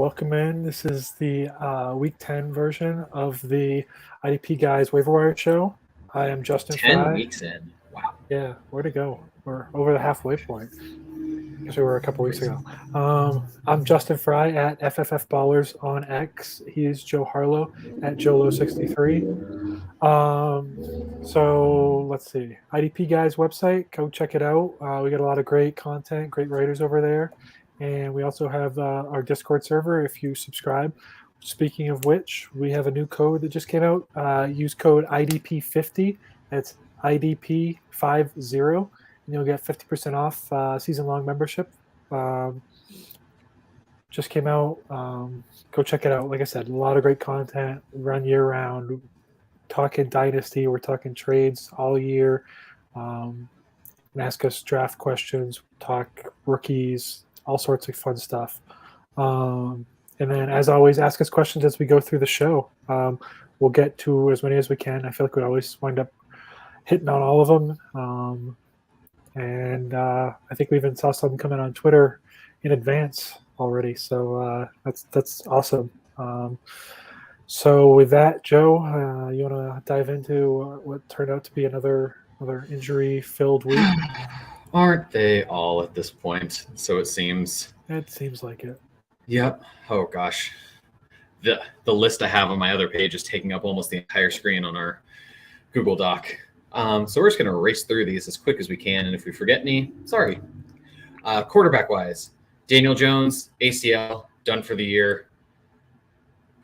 welcome in. This is the Week 10 version of the IDP Guys Waiver Wire Show. I am Justin 10 Frye. weeks in. Wow. Yeah, where to go? We're over the halfway point. Because we were a couple weeks ago. I'm Justin Frye at FFF Ballers on X. He is Joe Harlow at JoLo63. So let's see. IDP Guys website, go check it out. We got a lot of great content, great writers over there. And we also have our Discord server if you subscribe. Speaking of which, we have a new code that just came out. Use code IDP50. That's IDP50. And you'll get 50% off season-long membership. Just came out. Go check it out. Like I said, a lot of great content. Run year-round. Talking Dynasty. We're talking trades all year. Ask us draft questions. Talk rookies. All sorts of fun stuff. And then, as always, ask us questions as we go through the show. We'll get to as many as we can. I feel like we always wind up hitting on all of them. And I think we even saw some coming on Twitter in advance already. So that's awesome. So with that, Joe, you want to dive into what turned out to be another injury-filled week? Aren't they all at this point? So it seems. It seems like it. Yep. Oh, gosh. The list I have on my other page is taking up almost the entire screen on our Google Doc. So we're just going to race through these as quick as we can. And if we forget any, sorry. Quarterback-wise, Daniel Jones, ACL, done for the year.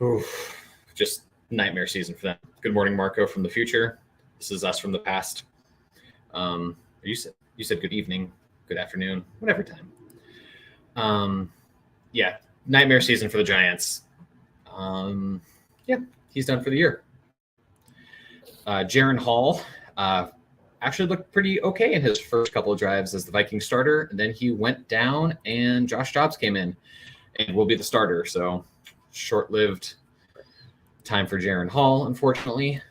Oof, just nightmare season for them. Good morning, Marco from the future. This is us from the past. You said good evening, good afternoon, whatever time. Yeah, nightmare season for the Giants. Yeah, he's done for the year. Jaron Hall actually looked pretty okay in his first couple of drives as the Viking starter, and then he went down, and Josh Dobbs came in and will be the starter. So short-lived time for Jaron Hall, unfortunately.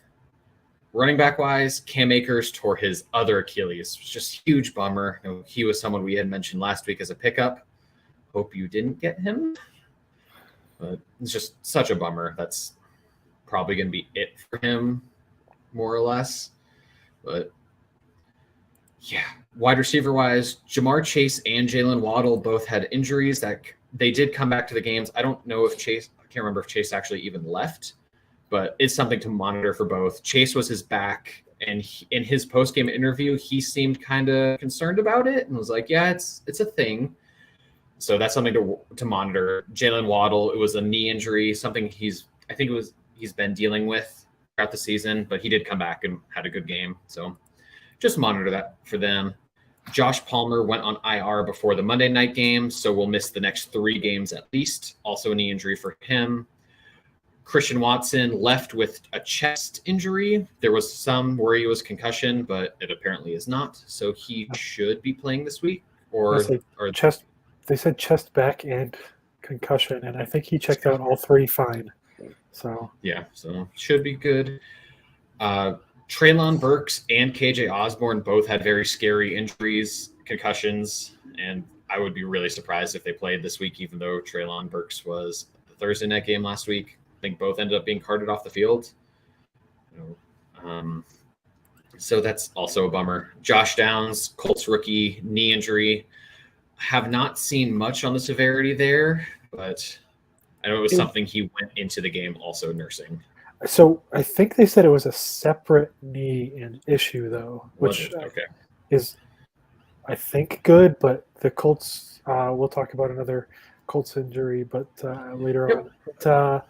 Running back-wise, Cam Akers tore his other Achilles. Just huge bummer. You know, he was someone we had mentioned last week as a pickup. Hope you didn't get him. But it's just such a bummer. That's probably going to be it for him, more or less. But, yeah. Wide receiver-wise, Jamar Chase and Jalen Waddle both had injuries that they did come back to the games. I don't know if Chase – I can't remember if Chase actually even left. But it's something to monitor for both. Chase was his back, and in his post-game interview, he seemed kind of concerned about it and was like, yeah, it's a thing. So that's something to monitor. Jalen Waddle, it was a knee injury, something he's been dealing with throughout the season, but he did come back and had a good game. So just monitor that for them. Josh Palmer went on IR before the Monday night game, so we'll miss the next 3 games at least. Also a knee injury for him. Christian Watson left with a chest injury. There was some worry it was concussion, but it apparently is not. So he should be playing this week. Or chest. They said chest, back, and concussion, and I think he checked out all 3 fine. So yeah, so should be good. Treylon Burks and KJ Osborne both had very scary injuries, concussions, and I would be really surprised if they played this week, even though Treylon Burks was the Thursday night game last week. I think both ended up being carted off the field. So that's also a bummer. Josh Downs, Colts rookie, knee injury. Have not seen much on the severity there, but I know it was something he went into the game also nursing. So I think they said it was a separate knee issue, though, which is, I think, good. But the Colts, we'll talk about another Colts injury, but later on. But,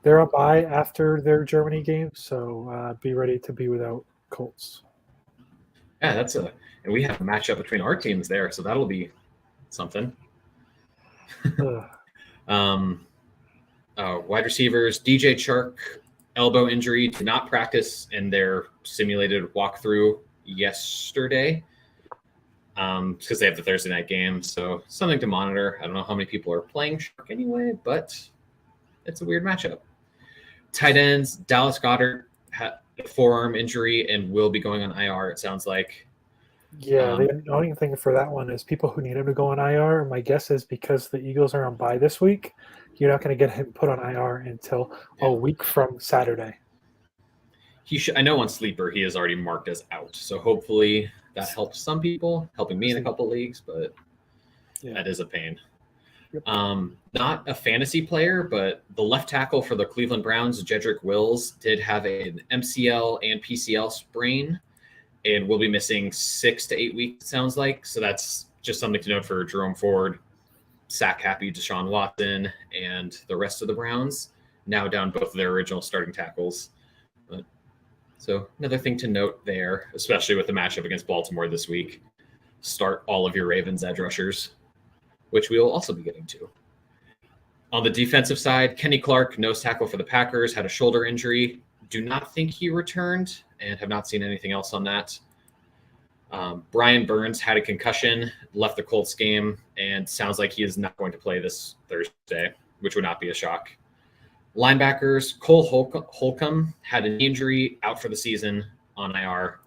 they're up by after their Germany game, so be ready to be without Colts. Yeah, and we have a matchup between our teams there, so that'll be something. Wide receivers, DJ Chark, elbow injury, did not practice in their simulated walkthrough yesterday because they have the Thursday night game, so something to monitor. I don't know how many people are playing Chark anyway, but it's a weird matchup. Tight ends, Dallas Goedert had a forearm injury and will be going on IR, it sounds like. Yeah, the only thing for that one is people who need him to go on IR. My guess is because the Eagles are on bye this week, you're not going to get him put on IR until a week from Saturday. I know on Sleeper he is already marked as out, so hopefully that helps some people, helping me in a couple leagues, but that is a pain. Yep. Not a fantasy player, but the left tackle for the Cleveland Browns, Jedrick Wills, did have an MCL and PCL sprain and will be missing 6 to 8 weeks, it sounds like. So that's just something to note for Jerome Ford, sack happy Deshaun Watson, and the rest of the Browns, now down both of their original starting tackles. So another thing to note there, especially with the matchup against Baltimore this week, start all of your Ravens edge rushers, which we will also be getting to. On the defensive side, Kenny Clark, nose tackle for the Packers, had a shoulder injury. Do not think he returned and have not seen anything else on that. Brian Burns had a concussion, left the Colts game, and sounds like he is not going to play this Thursday, which would not be a shock. Linebackers, Cole Holcomb had an injury, out for the season on IR.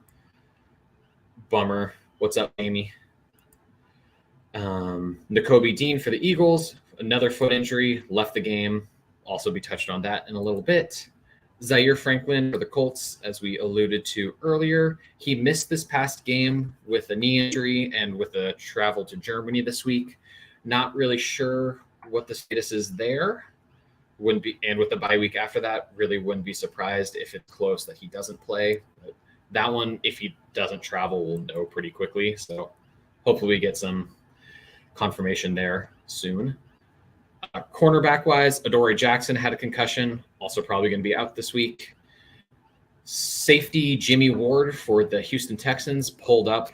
Bummer. What's up, Amy? Nakobe Dean for the Eagles, another foot injury, left the game. Also be touched on that in a little bit. Zaire Franklin for the Colts, as we alluded to earlier. He missed this past game with a knee injury and with a travel to Germany this week. Not really sure what the status is there. Wouldn't be, and with the bye week after that, really wouldn't be surprised if it's close that he doesn't play. But that one, if he doesn't travel, we'll know pretty quickly. So hopefully we get some confirmation there soon. Cornerback-wise, Adoree Jackson had a concussion, also probably going to be out this week. Safety Jimmy Ward for the Houston Texans pulled up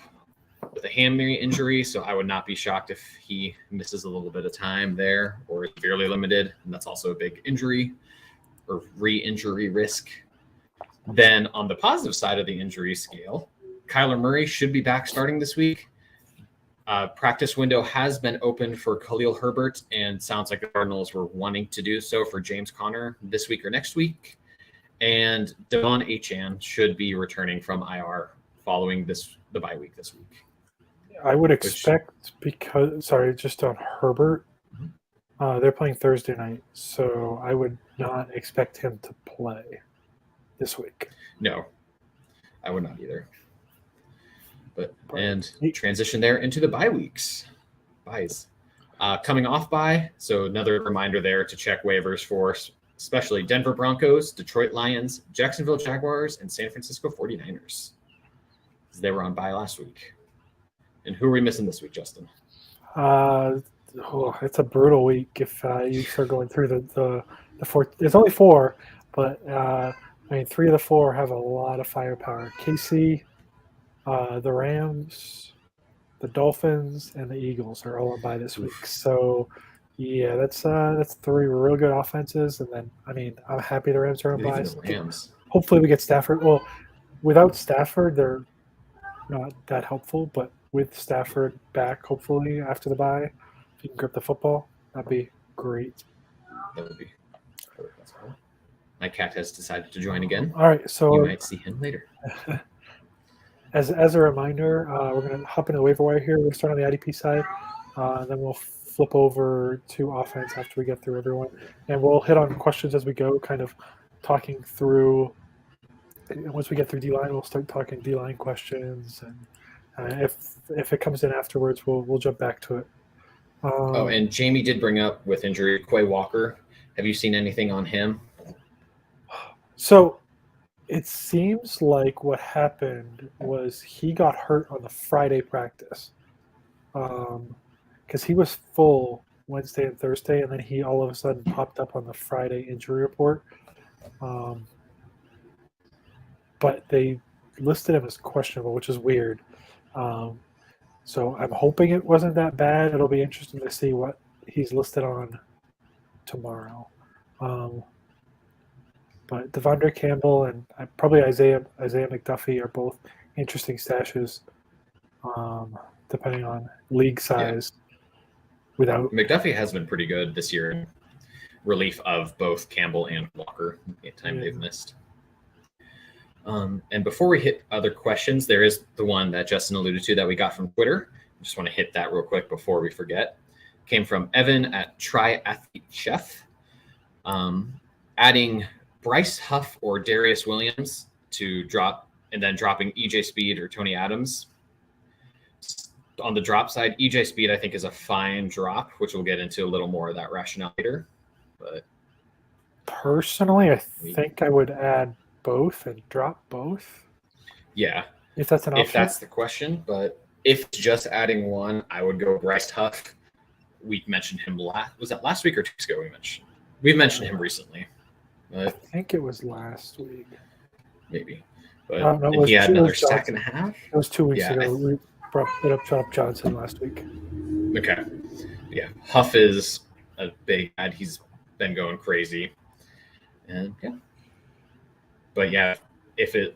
with a hamstring injury, so I would not be shocked if he misses a little bit of time there or is severely limited, and that's also a big injury or re-injury risk. Then on the positive side of the injury scale, Kyler Murray should be back starting this week. Practice window has been open for Khalil Herbert, and sounds like the Cardinals were wanting to do so for James Conner this week or next week. And Devon Achane should be returning from IR following the bye week this week. I would expect just on Herbert, they're playing Thursday night, so I would not expect him to play this week. No, I would not either. And transition there into the bye weeks. Buys. Coming off bye, so another reminder there to check waivers for especially Denver Broncos, Detroit Lions, Jacksonville Jaguars, and San Francisco 49ers. They were on bye last week. And who are we missing this week, Justin? It's a brutal week if you start going through the four. There's only 4, but 3 of the 4 have a lot of firepower. KC, the Rams, the Dolphins, and the Eagles are all on bye this week. So, yeah, that's 3 real good offenses. And then, I'm happy the Rams are on bye. The Rams. Hopefully we get Stafford. Well, without Stafford, they're not that helpful. But with Stafford back, hopefully, after the bye, if you can grip the football, that'd be great. That would be perfect. My cat has decided to join again. All right, so you might see him later. As a reminder, we're going to hop into the waiver wire here. We're going to start on the IDP side. Then we'll flip over to offense after we get through everyone. And we'll hit on questions as we go, kind of talking through. And once we get through D-line, we'll start talking D-line questions. And if it comes in afterwards, we'll jump back to it. And Jamie did bring up with injury Quay Walker. Have you seen anything on him? So it seems like what happened was he got hurt on the Friday practice because he was full Wednesday and Thursday, and then he all of a sudden popped up on the Friday injury report. But they listed him as questionable, which is weird. So I'm hoping it wasn't that bad. It'll be interesting to see what he's listed on tomorrow. But Devondre Campbell and probably Isaiah McDuffie are both interesting stashes, depending on league size. Yeah. McDuffie has been pretty good this year in relief of both Campbell and Walker the time they've missed. And before we hit other questions, there is the one that Justin alluded to that we got from Twitter. I just want to hit that real quick before we forget. Came from Evan at Triathlete Chef. Adding Bryce Huff or Darius Williams to drop, and then dropping EJ Speed or Tony Adams. On the drop side, EJ Speed I think is a fine drop, which we'll get into a little more of that rationale later. But personally, I think I would add both and drop both. Yeah, if that's an option. If that's the question, but if just adding one, I would go Bryce Huff. We mentioned him was that last week or 2 weeks ago? We've mentioned him recently. I think it was last week. Maybe. But he had another stack and a half. It was 2 weeks ago. We brought it up Johnson last week. Okay. Yeah. Huff is a big ad. He's been going crazy. And yeah. But yeah,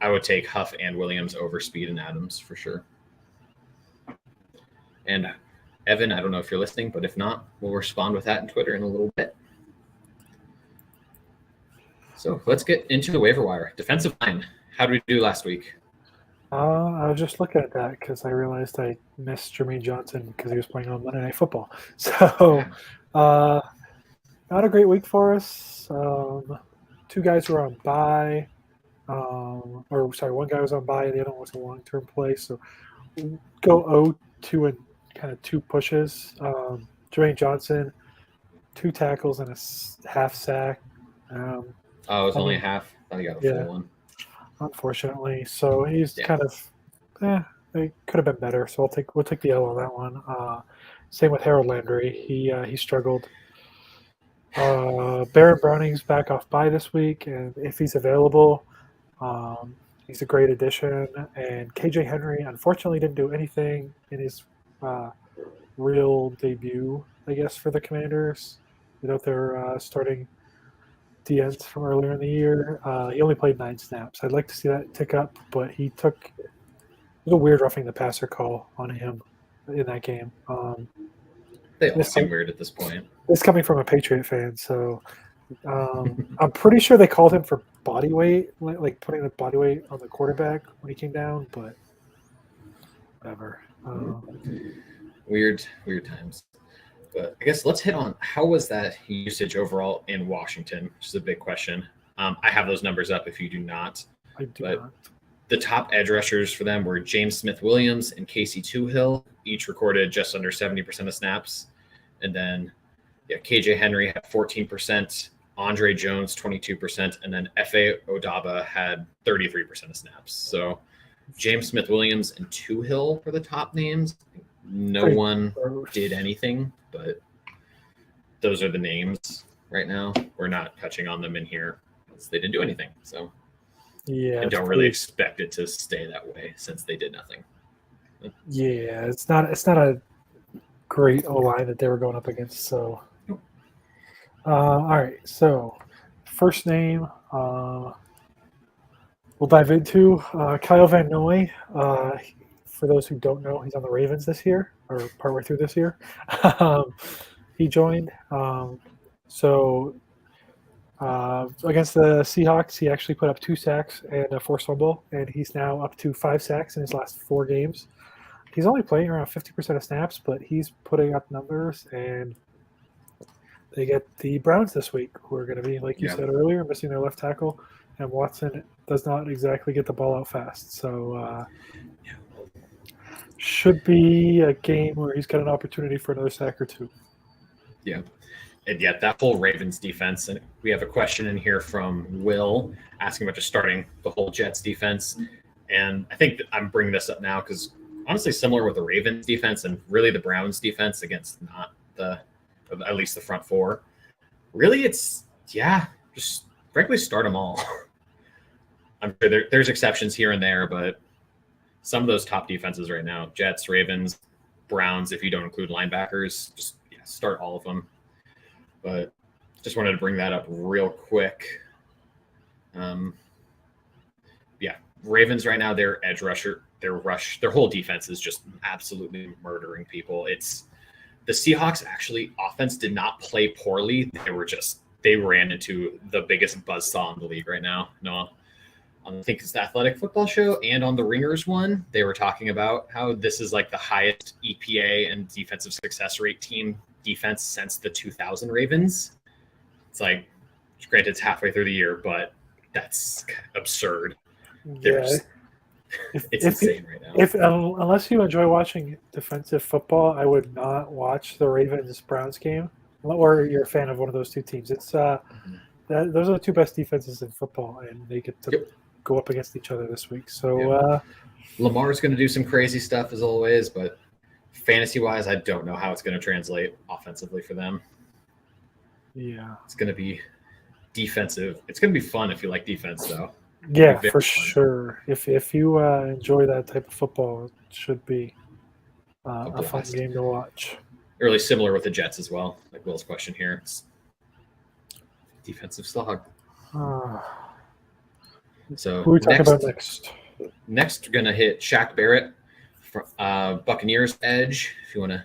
I would take Huff and Williams over Speed and Adams for sure. And Evan, I don't know if you're listening, but if not, we'll respond with that in Twitter in a little bit. So let's get into the waiver wire. Defensive line. How did we do last week? I was just looking at that because I realized I missed Jermaine Johnson because he was playing on Monday Night Football. So not a great week for us. 2 guys were on bye. One guy was on bye and the other one was a long-term play. So go 0-2 and kind of 2 pushes. Jermaine Johnson, 2 tackles and a half sack. It was only a half. I thought he got a full one. Unfortunately, so he's kind of it could have been better. So we'll take the L on that one. Same with Harold Landry. He struggled. Baron Browning's back off bye this week, and if he's available, he's a great addition. And KJ Henry unfortunately didn't do anything in his real debut, I guess, for the Commanders. They're starting DNs from earlier in the year. He only played 9 snaps. I'd like to see that tick up, but it was a weird roughing the passer call on him in that game. They all seem weird at this point. It's coming from a Patriot fan, so I'm pretty sure they called him for body weight, like putting the body weight on the quarterback when he came down, but whatever. Weird times. But I guess let's hit on how was that usage overall in Washington, which is a big question. I have those numbers up if you do not. I do not. The top edge rushers for them were James Smith-Williams and Casey Toohill, each recorded just under 70% of snaps. And then KJ Henry had 14%, Andre Jones 22%, and then F.A. Odaba had 33% of snaps. So James Smith-Williams and Toohill were the top names. No one did anything, but those are the names right now. We're not touching on them in here because they didn't do anything. So I don't really expect it to stay that way since they did nothing. Yeah, it's not a great O-line that they were going up against. So, all right. So, first name we'll dive into Kyle Van Noy. For those who don't know, he's on the Ravens this year, or partway through this year. He joined. Against the Seahawks, he actually put up 2 sacks and a forced fumble, and he's now up to 5 sacks in his last 4 games. He's only playing around 50% of snaps, but he's putting up numbers, and they get the Browns this week, who are going to be, like you said earlier, missing their left tackle, and Watson does not exactly get the ball out fast. So should be a game where he's got an opportunity for another sack or 2. Yeah. And yet that whole Ravens defense, and we have a question in here from Will asking about just starting the whole Jets defense. And I think that I'm bringing this up now because honestly, similar with the Ravens defense and really the Browns defense against not at least the front 4. Really, it's, just frankly start them all. I'm sure there's exceptions here and there, but some of those top defenses right now, Jets, Ravens, Browns, if you don't include linebackers, just start all of them. But just wanted to bring that up real quick. Ravens right now, their edge rusher, their whole defense is just absolutely murdering people. It's the Seahawks actually offense did not play poorly. They ran into the biggest buzzsaw in the league right now. No, I think it's the Athletic Football Show and on the Ringers one, they were talking about how this is like the highest EPA and defensive success rate team defense since the 2000 Ravens. It's like Granted, it's halfway through the year, but that's absurd. Yeah. It's insane right now. Unless you enjoy watching defensive football, I would not watch the Ravens-Browns game, or you're a fan of one of those two teams. It's those are the two best defenses in football, and they get to go up against each other this week. So Lamar's going to do some crazy stuff as always, but fantasy-wise, I don't know how it's going to translate offensively for them. Yeah, it's going to be defensive. It's going to be fun if you like defense, though. Yeah, for sure. If you enjoy that type of football, it should be a fun game to watch. Really similar with the Jets as well. Like Will's question here, it's defensive slog. So who are we talking about next? Next, we're gonna hit Shaq Barrett, Buccaneers edge. If you want to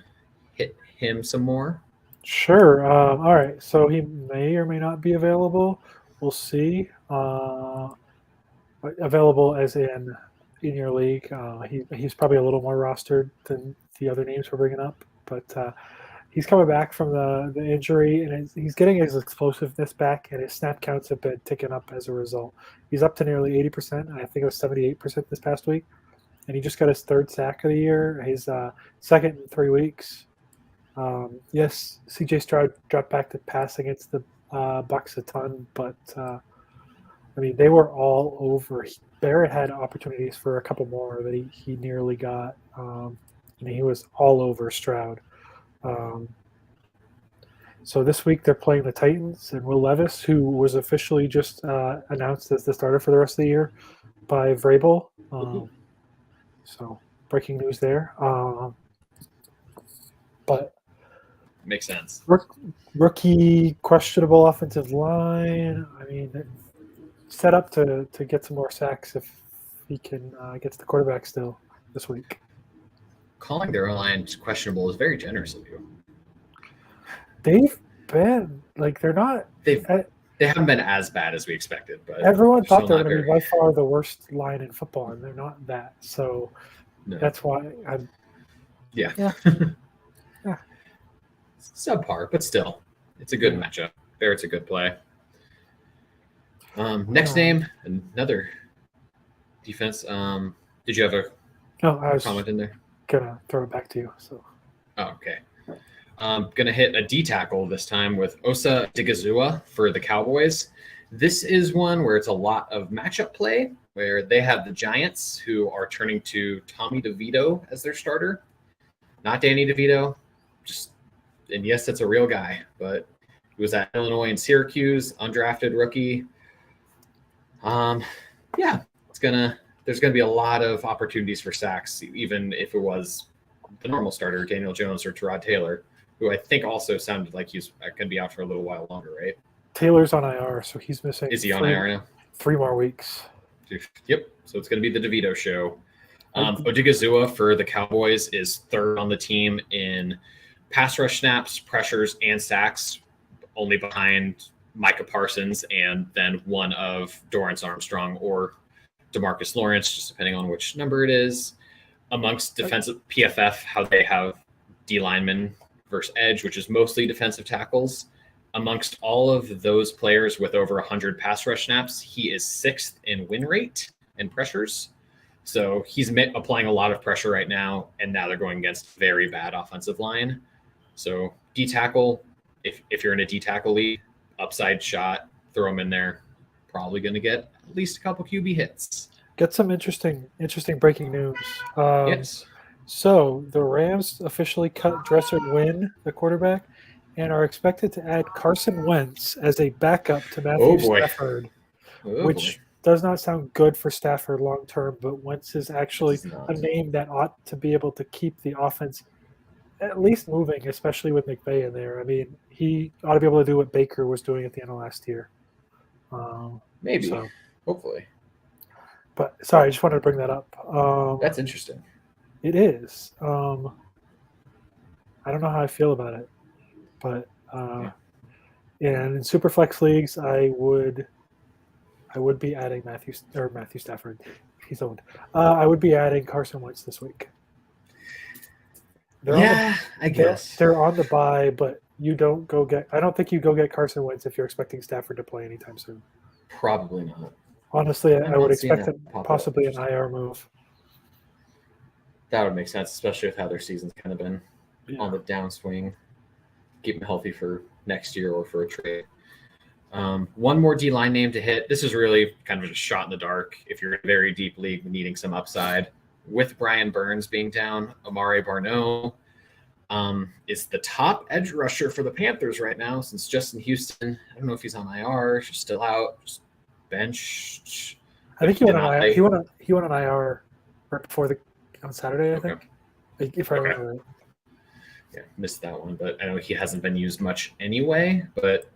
hit him some more. Sure. All right. So he may or may not be available. We'll see. Available as in your league. He's probably a little more rostered than the other names we're bringing up, but he's coming back from the injury, and he's getting his explosiveness back, and his snap counts have been ticking up as a result. He's up to nearly 80%, and I think it was 78% this past week, and he just got his third sack of the year, his second in 3 weeks. Yes, C.J. Stroud dropped back to pass against the Bucs a ton, but I mean, they were all over. Barrett had opportunities for a couple more that he nearly got. And he was all over Stroud. So this week they're playing the Titans, and Will Levis, who was officially just announced as the starter for the rest of the year by Vrabel. So breaking news there. But makes sense. Rookie questionable offensive line. I mean, set up to get some more sacks if he can get to the quarterback still this week. Calling their line questionable is very generous of you. They've been they're not. They haven't been as bad as we expected, but everyone thought they were going to be by far the worst line in football, and they're not that. So that's why I'm. Yeah. Yeah. Subpar, but still, it's a good matchup. Barrett's a good play. Next name, another defense. Did you have a comment in there? Gonna throw it back to you. So. Oh, okay. Gonna hit a D tackle this time with Osa Digizua for the Cowboys. This is one where it's a lot of matchup play, where they have the Giants, who are turning to Tommy DeVito as their starter, not Danny DeVito. And yes, that's a real guy, but he was at Illinois and Syracuse, undrafted rookie. There's gonna be a lot of opportunities for sacks, even if it was the normal starter, Daniel Jones or Tyrod Taylor, who I think also sounded like he's going to be out for a little while longer, right? Taylor's on IR, so he's missing. Is he on IR now? 3 more weeks. Yep. So it's going to be the DeVito show. Odigizua for the Cowboys is third on the team in pass rush snaps, pressures, and sacks, only behind Micah Parsons and then one of Dorrance Armstrong or DeMarcus Lawrence, just depending on which number it is. Amongst defensive PFF, how they have D linemen versus edge, which is mostly defensive tackles. Amongst all of those players with over 100 pass rush snaps, he is 6th in win rate and pressures. So he's applying a lot of pressure right now, and now they're going against very bad offensive line. So D tackle, if you're in a D tackle league, upside shot, throw him in there. Probably going to get at least a couple QB hits. Get some interesting breaking news. Yes. So the Rams officially cut Dresser Wynn, the quarterback, and are expected to add Carson Wentz as a backup to Matthew Stafford, which does not sound good for Stafford long term, but Wentz is actually a name that ought to be able to keep the offense at least moving, especially with McVay in there. I mean, he ought to be able to do what Baker was doing at the end of last year. Maybe. Hopefully. But sorry, I just wanted to bring that up. That's interesting. It is. I don't know how I feel about it, but and in Superflex leagues, I would be adding Matthew Stafford. He's owned. I would be adding Carson Wentz this week. They're Yeah, I guess. they're on the bye, but you don't go get. I don't think you go get Carson Wentz if you're expecting Stafford to play anytime soon. Probably not. Honestly, I'm I would not seeing expect that it, pop up. possibly an IR move. That would make sense, especially with how their season's kind of been on Yeah. the downswing. Keep them healthy for next year or for a trade. One more D line name to hit. This is really kind of a shot in the dark if you're in a very deep league needing some upside. With Brian Burns being down, Amare Barno is the top edge rusher for the Panthers right now since Justin Houston. I don't know if he's on IR, just still out, just bench. I think he went on IR. He went on IR right before on Saturday. I think, if I remember right. Yeah, missed that one, but I know he hasn't been used much anyway. But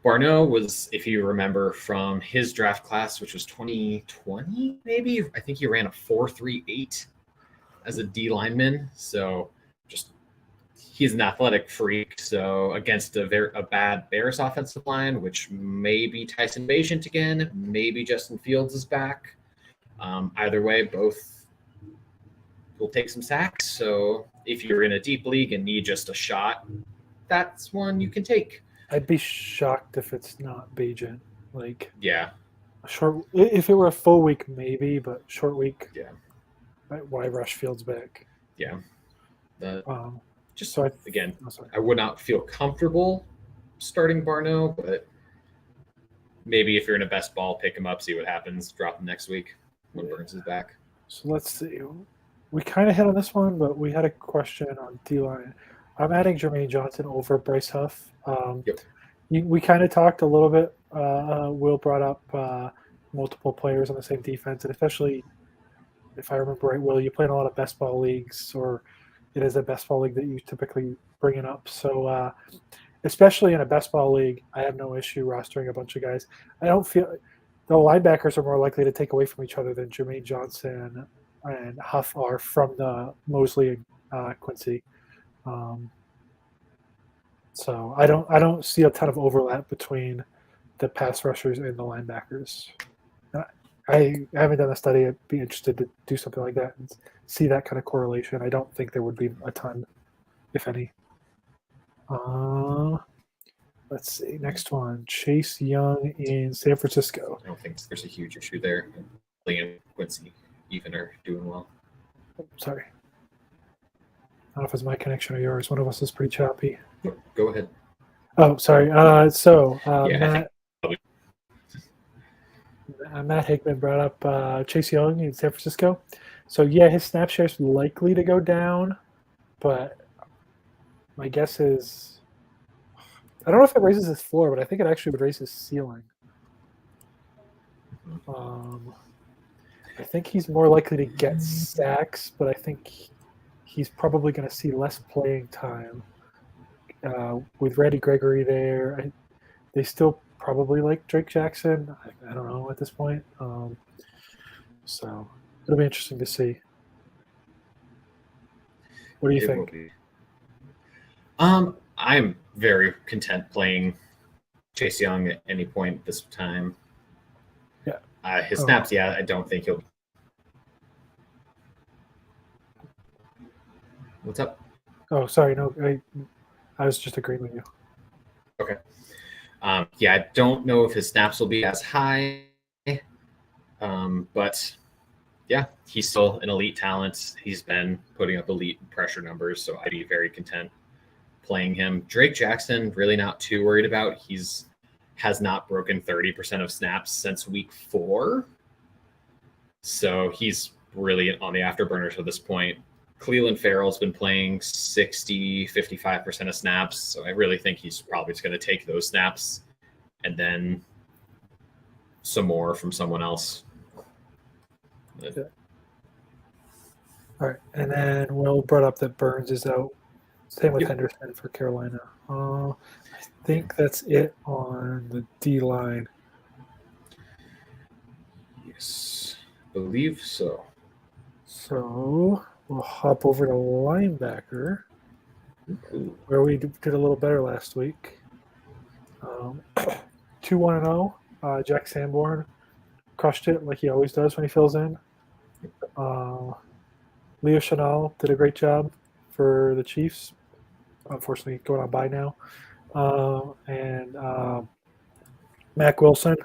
Barno was, if you remember from his draft class, which was 2020, maybe, I think he ran a 4.38 as a D lineman. So just he's an athletic freak. So against a bad Bears offensive line, which maybe Tyson Bagent again, maybe Justin Fields is back. Either way, both will take some sacks. So if you're in a deep league and need just a shot, that's one you can take. I'd be shocked if it's not Bagent. Like, yeah, if it were a full week, maybe, but short week. Yeah. Why rush Fields back? Yeah. Just so I would not feel comfortable starting Barno, but maybe if you're in a best ball, pick him up, see what happens, drop him next week when Burns is back. So let's see. We kind of hit on this one, but we had a question on D-line. I'm adding Jermaine Johnson over Bryce Huff. We kind of talked a little bit. Will brought up multiple players on the same defense, and especially, if I remember right, Will, you play in a lot of best ball leagues, or it is a best ball league that you typically bring it up. So especially in a best ball league, I have no issue rostering a bunch of guys. I don't feel the linebackers are more likely to take away from each other than Jermaine Johnson and Huff are from the Mosley and Quincy. So I don't see a ton of overlap between the pass rushers and the linebackers. I haven't done a study. I'd be interested to do something like that and see that kind of correlation. I don't think there would be a ton, if any. Let's see. Next one, Chase Young in San Francisco. I don't think there's a huge issue there. Liam and Quincy even are doing well. Sorry. I don't know if it's my connection or yours. One of us is pretty choppy. Go ahead. Oh, sorry. Matt Hickman brought up Chase Young in San Francisco. So, yeah, his snap share is likely to go down, but my guess is I don't know if it raises his floor, but I think it actually would raise his ceiling. I think he's more likely to get sacks, but I think he's probably going to see less playing time. With Randy Gregory there, they still probably like Drake Jackson. I don't know at this point. So it'll be interesting to see. What do you think? I'm very content playing Chase Young at any point this time. Yeah. His snaps, I don't think he'll. What's up? Oh, sorry. No, I was just agreeing with you. Okay. I don't know if his snaps will be as high, but yeah, he's still an elite talent. He's been putting up elite pressure numbers, so I'd be very content playing him. Drake Jackson, really not too worried about. Has not broken 30% of snaps since week 4, so he's really on the afterburners at this point. Cleveland Farrell's been playing 55% of snaps, so I really think he's probably just going to take those snaps and then some more from someone else. Okay. All right, and then Will brought up that Burns is out. Same with Henderson for Carolina. I think that's it on the D line. Yes, believe so. So we'll hop over to linebacker, where we did a little better last week. 2-1-0. Jack Sanborn crushed it like he always does when he fills in. Leo Chenal did a great job for the Chiefs. Unfortunately, going on bye now. And Mac Wilson.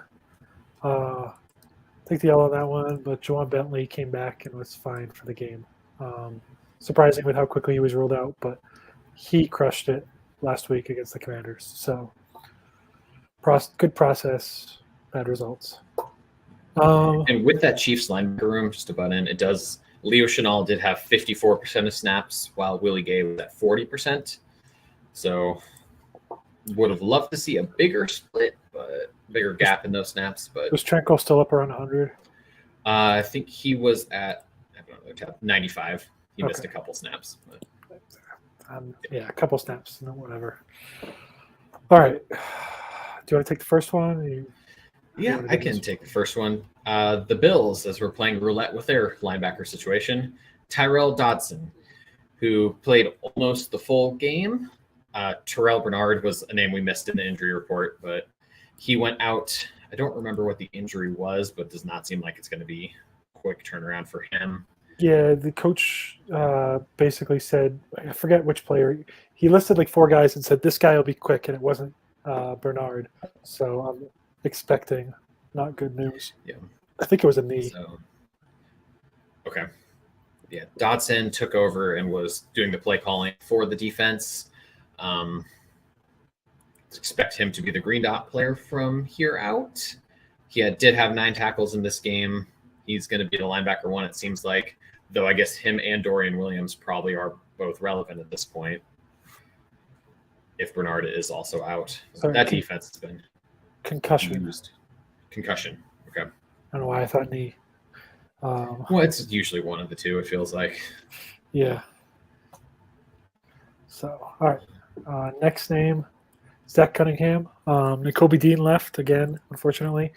Take the L on that one, but Juwan Bentley came back and was fine for the game. Surprising with how quickly he was ruled out, but he crushed it last week against the Commanders. So good process, bad results. And with that Chiefs linebacker room, just about in, it does. Leo Chenal did have 54% of snaps, while Willie Gay was at 40%. So would have loved to see a bigger split, but bigger gap in those snaps. But was Trenko still up around 100? I think he was at 95. He missed a couple snaps. But. Yeah, a couple snaps. No, whatever. All right. Do you want to take the first one? Yeah, I can take the first one. The Bills, as we're playing roulette with their linebacker situation, Tyrell Dodson, who played almost the full game. Terrell Bernard was a name we missed in the injury report, but he went out. I don't remember what the injury was, but does not seem like it's going to be a quick turnaround for him. Yeah, the coach basically said, I forget which player. He listed like 4 guys and said, this guy will be quick, and it wasn't Bernard. So I'm expecting not good news. Yeah. I think it was a knee. So, okay. Yeah, Dodson took over and was doing the play calling for the defense. Expect him to be the green dot player from here out. He did have 9 tackles in this game. He's going to be the linebacker one, it seems like. Though I guess him and Dorian Williams probably are both relevant at this point. If Bernard is also out. Sorry, that defense has been concussion. used. Concussion. Okay. I don't know why I thought knee. Well, it's usually one of the two, it feels like. Yeah. So, all right. Next name, Zach Cunningham. Nakobe Dean left again, unfortunately.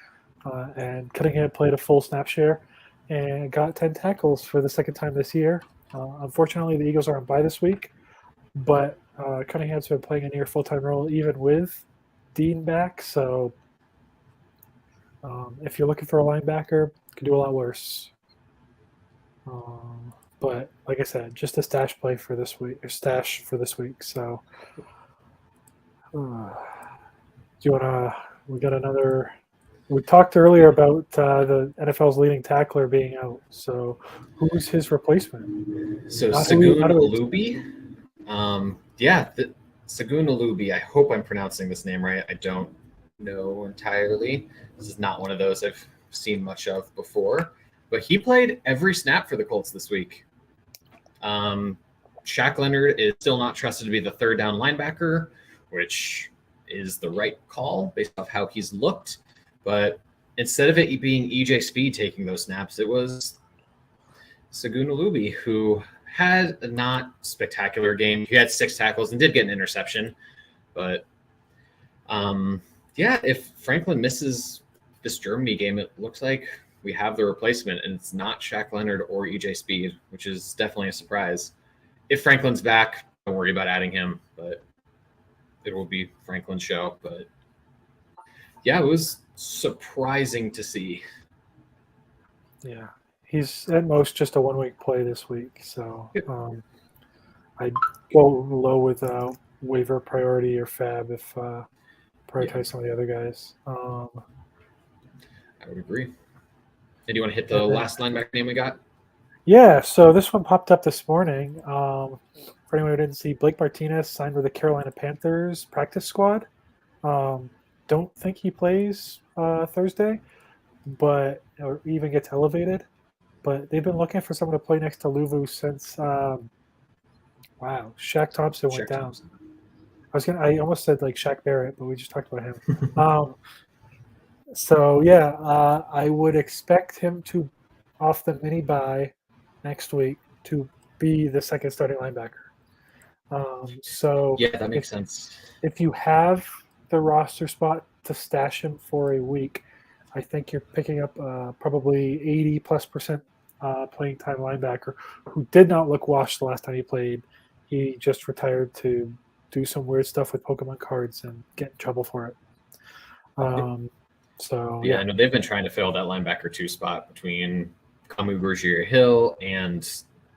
And Cunningham played a full snap share and got 10 tackles for the second time this year. Unfortunately, the Eagles are on bye this week, but Cunningham's been playing a near full-time role even with Dean back. So if you're looking for a linebacker, you can do a lot worse. But like I said, just a stash play for this week, or stash for this week. So do you want to? We got another. We talked earlier about the NFL's leading tackler being out. So who's his replacement? So Segun Olubi. Segun Olubi. I hope I'm pronouncing this name right. I don't know entirely. This is not one of those I've seen much of before. But he played every snap for the Colts this week. Shaq Leonard is still not trusted to be the third down linebacker, which is the right call based off how he's looked. But instead of it being EJ Speed taking those snaps, it was Segun Olubi, who had a not spectacular game. He had 6 tackles and did get an interception. But, if Franklin misses this Germany game, it looks like we have the replacement, and it's not Shaq Leonard or EJ Speed, which is definitely a surprise. If Franklin's back, don't worry about adding him, but it will be Franklin's show. But yeah, it was surprising to see. Yeah, he's at most just a 1-week play this week, so I'd go low with waiver priority or fab if prioritize some of the other guys. I would agree. And do you want to hit the last linebacker name we got? Yeah, so this one popped up this morning. For anyone who didn't see, Blake Martinez signed with the Carolina Panthers practice squad. Don't think he plays Thursday, or even gets elevated. But they've been looking for someone to play next to Luvu since Shaq Thompson went down. I almost said like Shaq Barrett, but we just talked about him. So I would expect him to, off the mini bye next week, to be the second starting linebacker. That makes sense. If you have the roster spot to stash him for a week, I think you're picking up probably 80+% playing time linebacker who did not look washed the last time he played. He just retired to do some weird stuff with Pokemon cards and get in trouble for it. I know they've been trying to fill that linebacker 2 spot between Kamu Bergier Hill and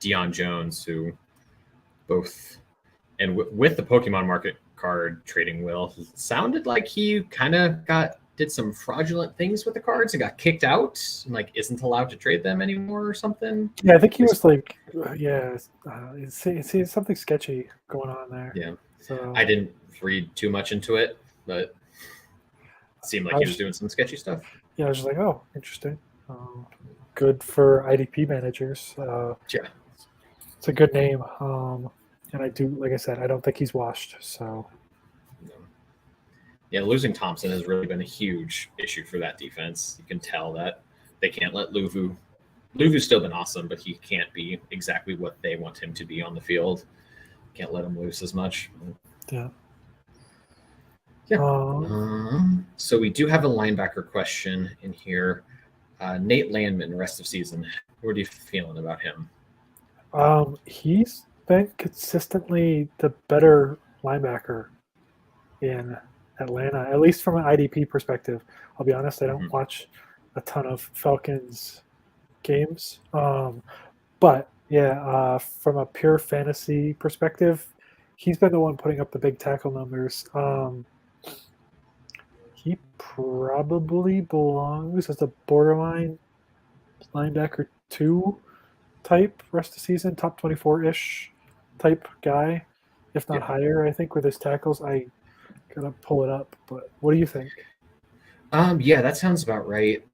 Deion Jones, who both. And with the Pokemon market card trading, Will, it sounded like he kind of did some fraudulent things with the cards and got kicked out and like isn't allowed to trade them anymore or something. Yeah, I think he was like, it's something sketchy going on there. Yeah. So I didn't read too much into it, but it seemed like he was doing some sketchy stuff. Yeah, I was just like, oh, interesting. Good for IDP managers. Yeah. It's a good name. And I do, like I said, I don't think he's washed. So, yeah, losing Thompson has really been a huge issue for that defense. You can tell that they can't let Luvu's still been awesome, but he can't be exactly what they want him to be on the field. Can't let him loose as much. Yeah. So we do have a linebacker question in here. Nate Landman, rest of season. What are you feeling about him? He's been consistently the better linebacker in Atlanta, at least from an IDP perspective. I'll be honest, I don't watch a ton of Falcons games. But yeah, from a pure fantasy perspective, he's been the one putting up the big tackle numbers. He probably belongs as a borderline linebacker 2 type rest of season, top 24-ish type guy, if not higher, I think, with his tackles. I gotta pull it up, but what do you think? Yeah, that sounds about right.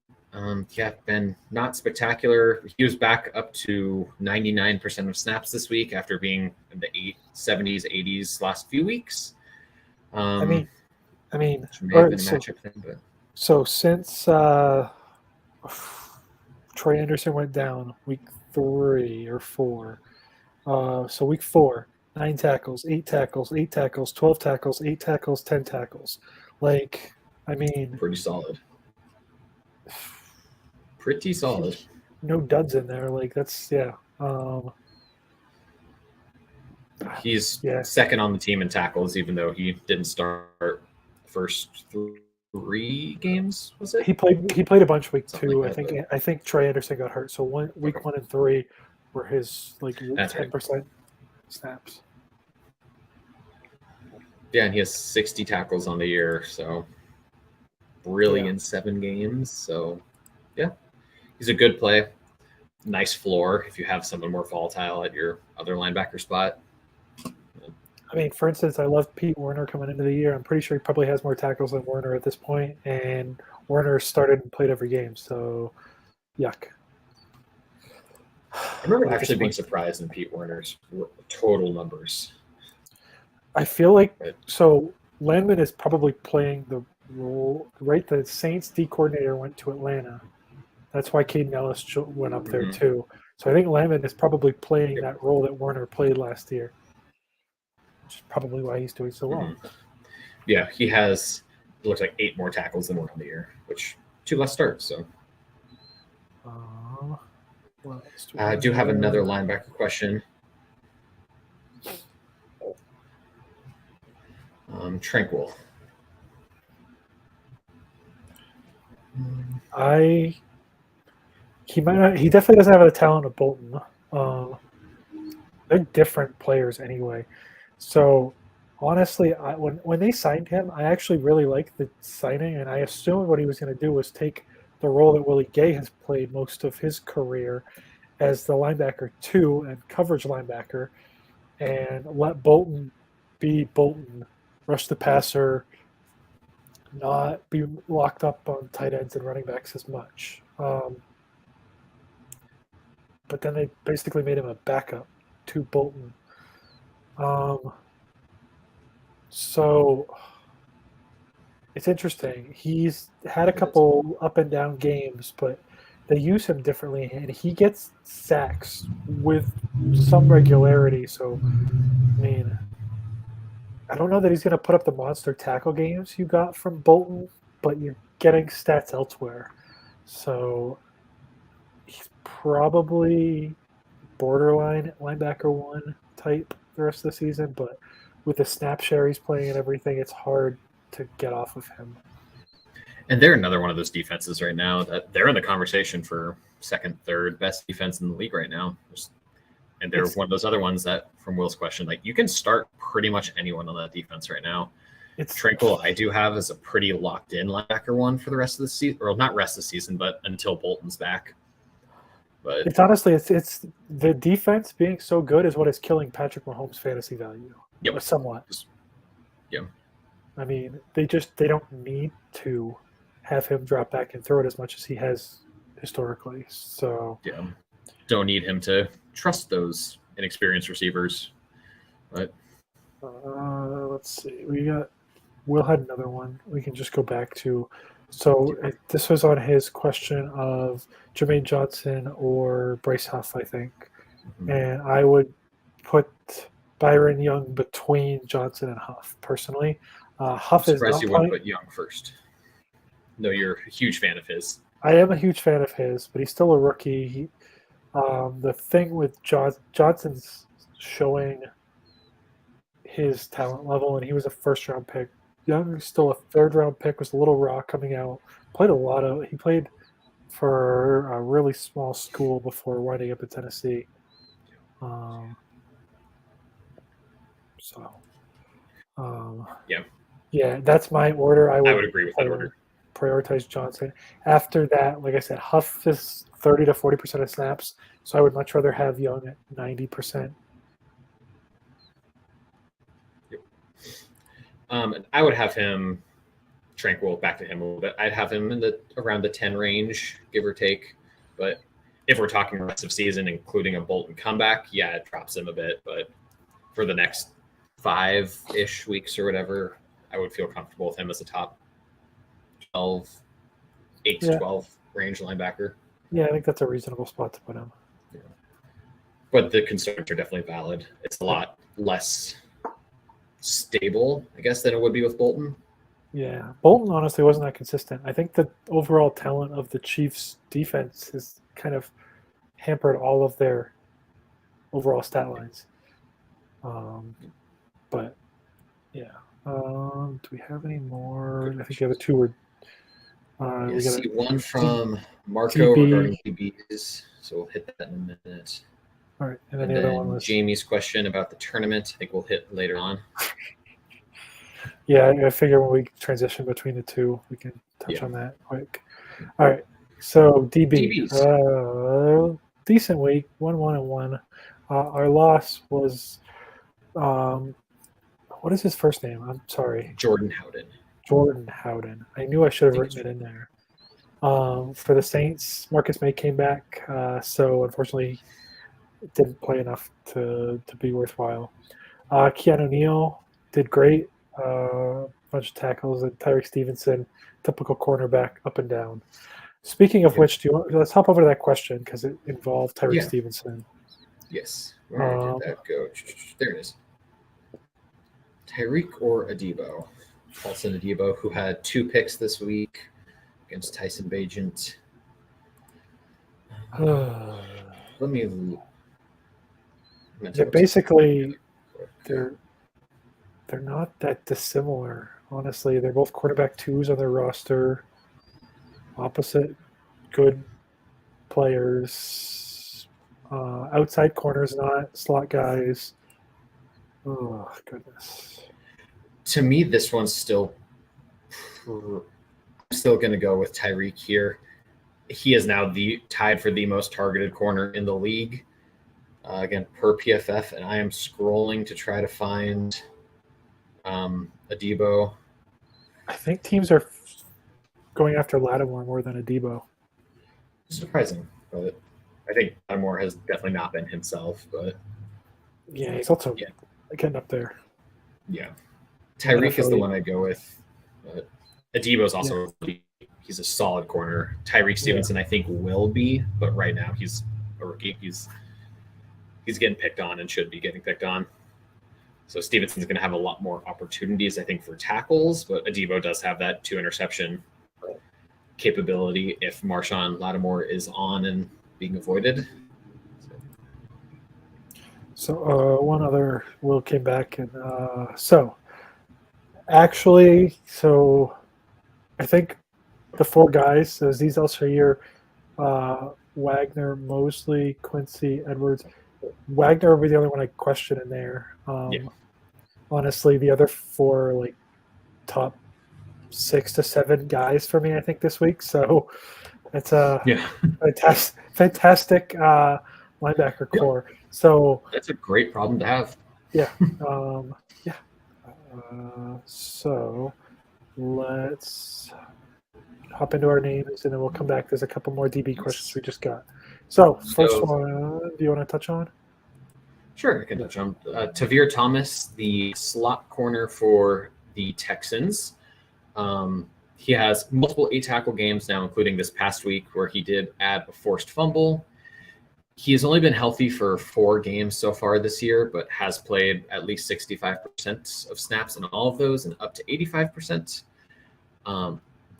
Been not spectacular. He was back up to 99% of snaps this week after being in the 70s, 80s last few weeks. I mean, may have been a matchup thing, but so since Troy Anderson went down week 3 or 4, so week 4, 9 tackles, 8 tackles, 8 tackles, 12 tackles, 8 tackles, 10 tackles. Like, I mean, pretty solid. Pretty solid. No duds in there. Like, that's he's second on the team in tackles, even though he didn't start first 3 games. Was it? He played a bunch week Something 2. like I think Troy Anderson got hurt. So week 1 and 3 were his 10% snaps. Yeah, and he has 60 tackles on the year, so really in 7 games. So yeah, he's a good play. Nice floor if you have someone more volatile at your other linebacker spot. I mean, for instance, I love Pete Werner coming into the year. I'm pretty sure he probably has more tackles than Werner at this point, and Werner started and played every game, so yuck. I remember actually being surprised in Pete Werner's total numbers. I feel like so Landman is probably playing the role, right? The Saints D coordinator went to Atlanta. That's why Caden Ellis went up there too. So I think Landman is probably playing that role that Werner played last year, which is probably why he's doing so well. Yeah, he has, it looks like 8 more tackles than Werner on the year, which 2 less starts. So I do have another linebacker question. Tranquil. He definitely doesn't have the talent of Bolton. They're different players anyway. So honestly, when they signed him, I actually really liked the signing, and I assumed what he was going to do was take the role that Willie Gay has played most of his career as the linebacker 2 and coverage linebacker, and let Bolton be Bolton, rush the passer, not be locked up on tight ends and running backs as much. But then they basically made him a backup to Bolton. So it's interesting. He's had a couple up and down games, but they use him differently, and he gets sacks with some regularity. So, I mean, I don't know that he's going to put up the monster tackle games you got from Bolton, but you're getting stats elsewhere. So he's probably borderline linebacker 1 type the rest of the season, but with the snap share he's playing and everything, it's hard to get off of him. And they're another one of those defenses right now that they're in the conversation for second, third best defense in the league right now. There's And they're one of those other ones that, from Will's question, like you can start pretty much anyone on that defense right now. Tranquil, I do have as a pretty locked in linebacker one for the rest of the season, or not rest of the season, but until Bolton's back. But it's honestly, it's the defense being so good is what is killing Patrick Mahomes' fantasy value. Yep. Somewhat. Yeah. I mean, they don't need to have him drop back and throw it as much as he has historically. So yeah, don't need him to trust those inexperienced receivers. But let's see, Will had another one. We can just go back to. So this was on his question of Jermaine Johnson or Bryce Huff, I think, and I would put Byron Young between Johnson and Huff personally. Huff is not you wouldn't put Young first. No, you're a huge fan of his. I am a huge fan of his, but he's still a rookie. The thing with Johnson's showing his talent level, and he was a first-round pick. Young is still a third-round pick, was a little raw coming out. He played for a really small school before winding up in Tennessee. Yeah, that's my order. I would agree with that order. Prioritize Johnson. After that, like I said, Huff is 30 to 40% of snaps, so I would much rather have Young at 90%. Yep. And I would have him Tranquil back to him a little bit. I'd have him in around the 10 range, give or take. But if we're talking rest of season, including a Bolton comeback, yeah, it drops him a bit. But for the next 5-ish weeks or whatever, I would feel comfortable with him as a top 8 to 12 range linebacker. Yeah, I think that's a reasonable spot to put him. Yeah. But the concerns are definitely valid. It's a lot less stable, I guess, than it would be with Bolton. Yeah, Bolton honestly wasn't that consistent. I think the overall talent of the Chiefs' defense has kind of hampered all of their overall stat lines. But yeah, do we have any more? I think you have a two. We see one from Marco regarding DBs, so we'll hit that in a minute. All right, and then the other one was Jamie's question about the tournament. I think we'll hit later on. Yeah, I figure when we transition between the two, we can touch on that quick. All right, so DBs. Decent week, 1-1-1. Our loss was, what is his first name? I'm sorry. Jordan Howden. I knew I should have written it in there. For the Saints, Marcus May came back, so unfortunately didn't play enough to be worthwhile. Keanu Neal did great. Bunch of tackles, and Tyreek Stevenson, typical cornerback, up and down. Speaking of which, let's hop over to that question because it involved Tyreek Stevenson. Yes. Where did that go? There it is. Tyreek or Adebo? Paulson Adebo, who had 2 picks this week against Tyson Bagent. Let me. They're not that dissimilar, honestly. They're both quarterback 2s on their roster. Opposite good players. Outside corners, not slot guys. Oh, goodness. To me, this one's still going to go with Tyreek here. He is now tied for the most targeted corner in the league. Again, per PFF, and I am scrolling to try to find Adebo. I think teams are going after Lattimore more than Adebo. Surprising, but I think Lattimore has definitely not been himself. But yeah, he's also getting up there. Yeah, Tyreek is the one I go with. But Adebo's also he's a solid corner. Tyreek Stevenson, I think, will be, but right now he's a rookie. He's getting picked on and should be getting picked on. So Stevenson's going to have a lot more opportunities, I think, for tackles, but Adebo does have that 2-interception capability if Marshawn Lattimore is on and being avoided. So one other Will came back, and I think the 4 guys, Aziz Al-Shaair, Wagner, Mosley, Quincy, Edwards, Wagner would be the only one I question in there. Honestly, the other 4 like top 6 to 7 guys for me, I think, this week. So it's a fantastic linebacker core. So that's a great problem to have. Yeah. So let's hop into our names, and then we'll come back. There's a couple more DB questions we just got. So first one, do you want to touch on? Sure, I can touch on Tavir Thomas, the slot corner for the Texans. He has multiple 8-tackle games now, including this past week where he did add a forced fumble. He has only been healthy for 4 games so far this year, but has played at least 65% of snaps in all of those and up to 85%.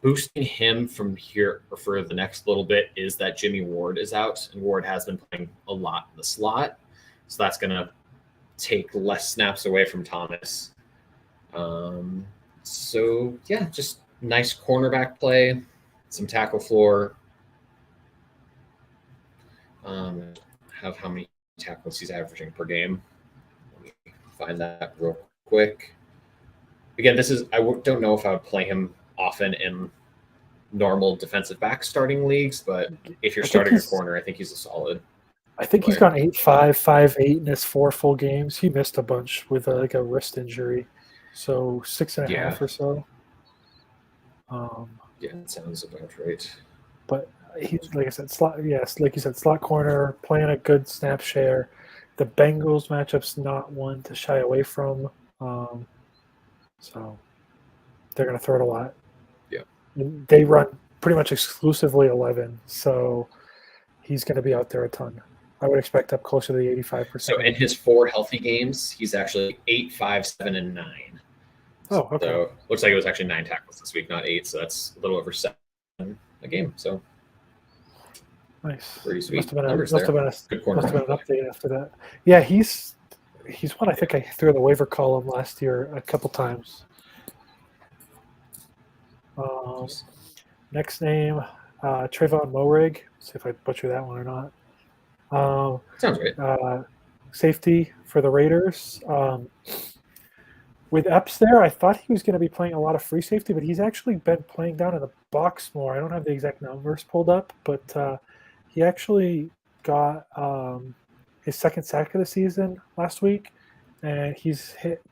Boosting him from here for the next little bit is that Jimmy Ward is out, and Ward has been playing a lot in the slot. So that's going to take less snaps away from Thomas. Just nice cornerback play, some tackle floor. Have how many tackles he's averaging per game. Let me find that real quick. Again, I don't know if I would play him often in normal defensive back starting leagues, but if you're starting a corner, I think he's a solid. I think he's gone 8-5, 5-8 in his 4 full games. He missed a bunch with a wrist injury, so 6.5 or so. That sounds about right. But he's, like I said, slot. Yes, like you said, slot corner, playing a good snap share. The Bengals matchup's not one to shy away from, so they're going to throw it a lot. Yeah, they run pretty much exclusively 11, so he's going to be out there a ton. I would expect up closer to the 85%. So in his 4 healthy games, he's actually 8, 5, 7, and 9. Oh, okay. So looks like it was actually 9 tackles this week, not 8. So that's a little over 7 a game. So nice. Pretty sweet. Must have been an update after that. Yeah, he's one I think I threw in the waiver column last year a couple times. Next name, Trayvon Moehrig. See if I butcher that one or not. Sounds right. Safety for the Raiders. With Epps there, I thought he was going to be playing a lot of free safety, but he's actually been playing down in the box more. I don't have the exact numbers pulled up, but he actually got his 2nd sack of the season last week, and he's hit.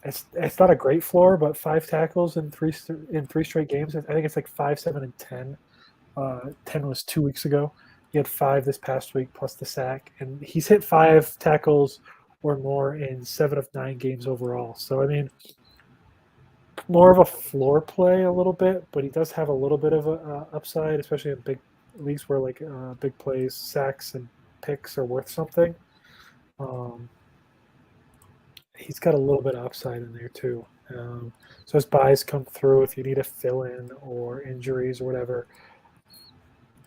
It's not a great floor, but 5 tackles in 3 straight games. I think it's like 5, 7, and 10. 10 was 2 weeks ago. He had 5 this past week plus the sack, and he's hit 5 tackles or more in 7 of 9 games overall. So, I mean, more of a floor play a little bit, but he does have a little bit of a upside, especially in big leagues where like big plays, sacks, and picks are worth something. He's got a little bit of upside in there too. So as buys come through, if you need a fill-in or injuries or whatever,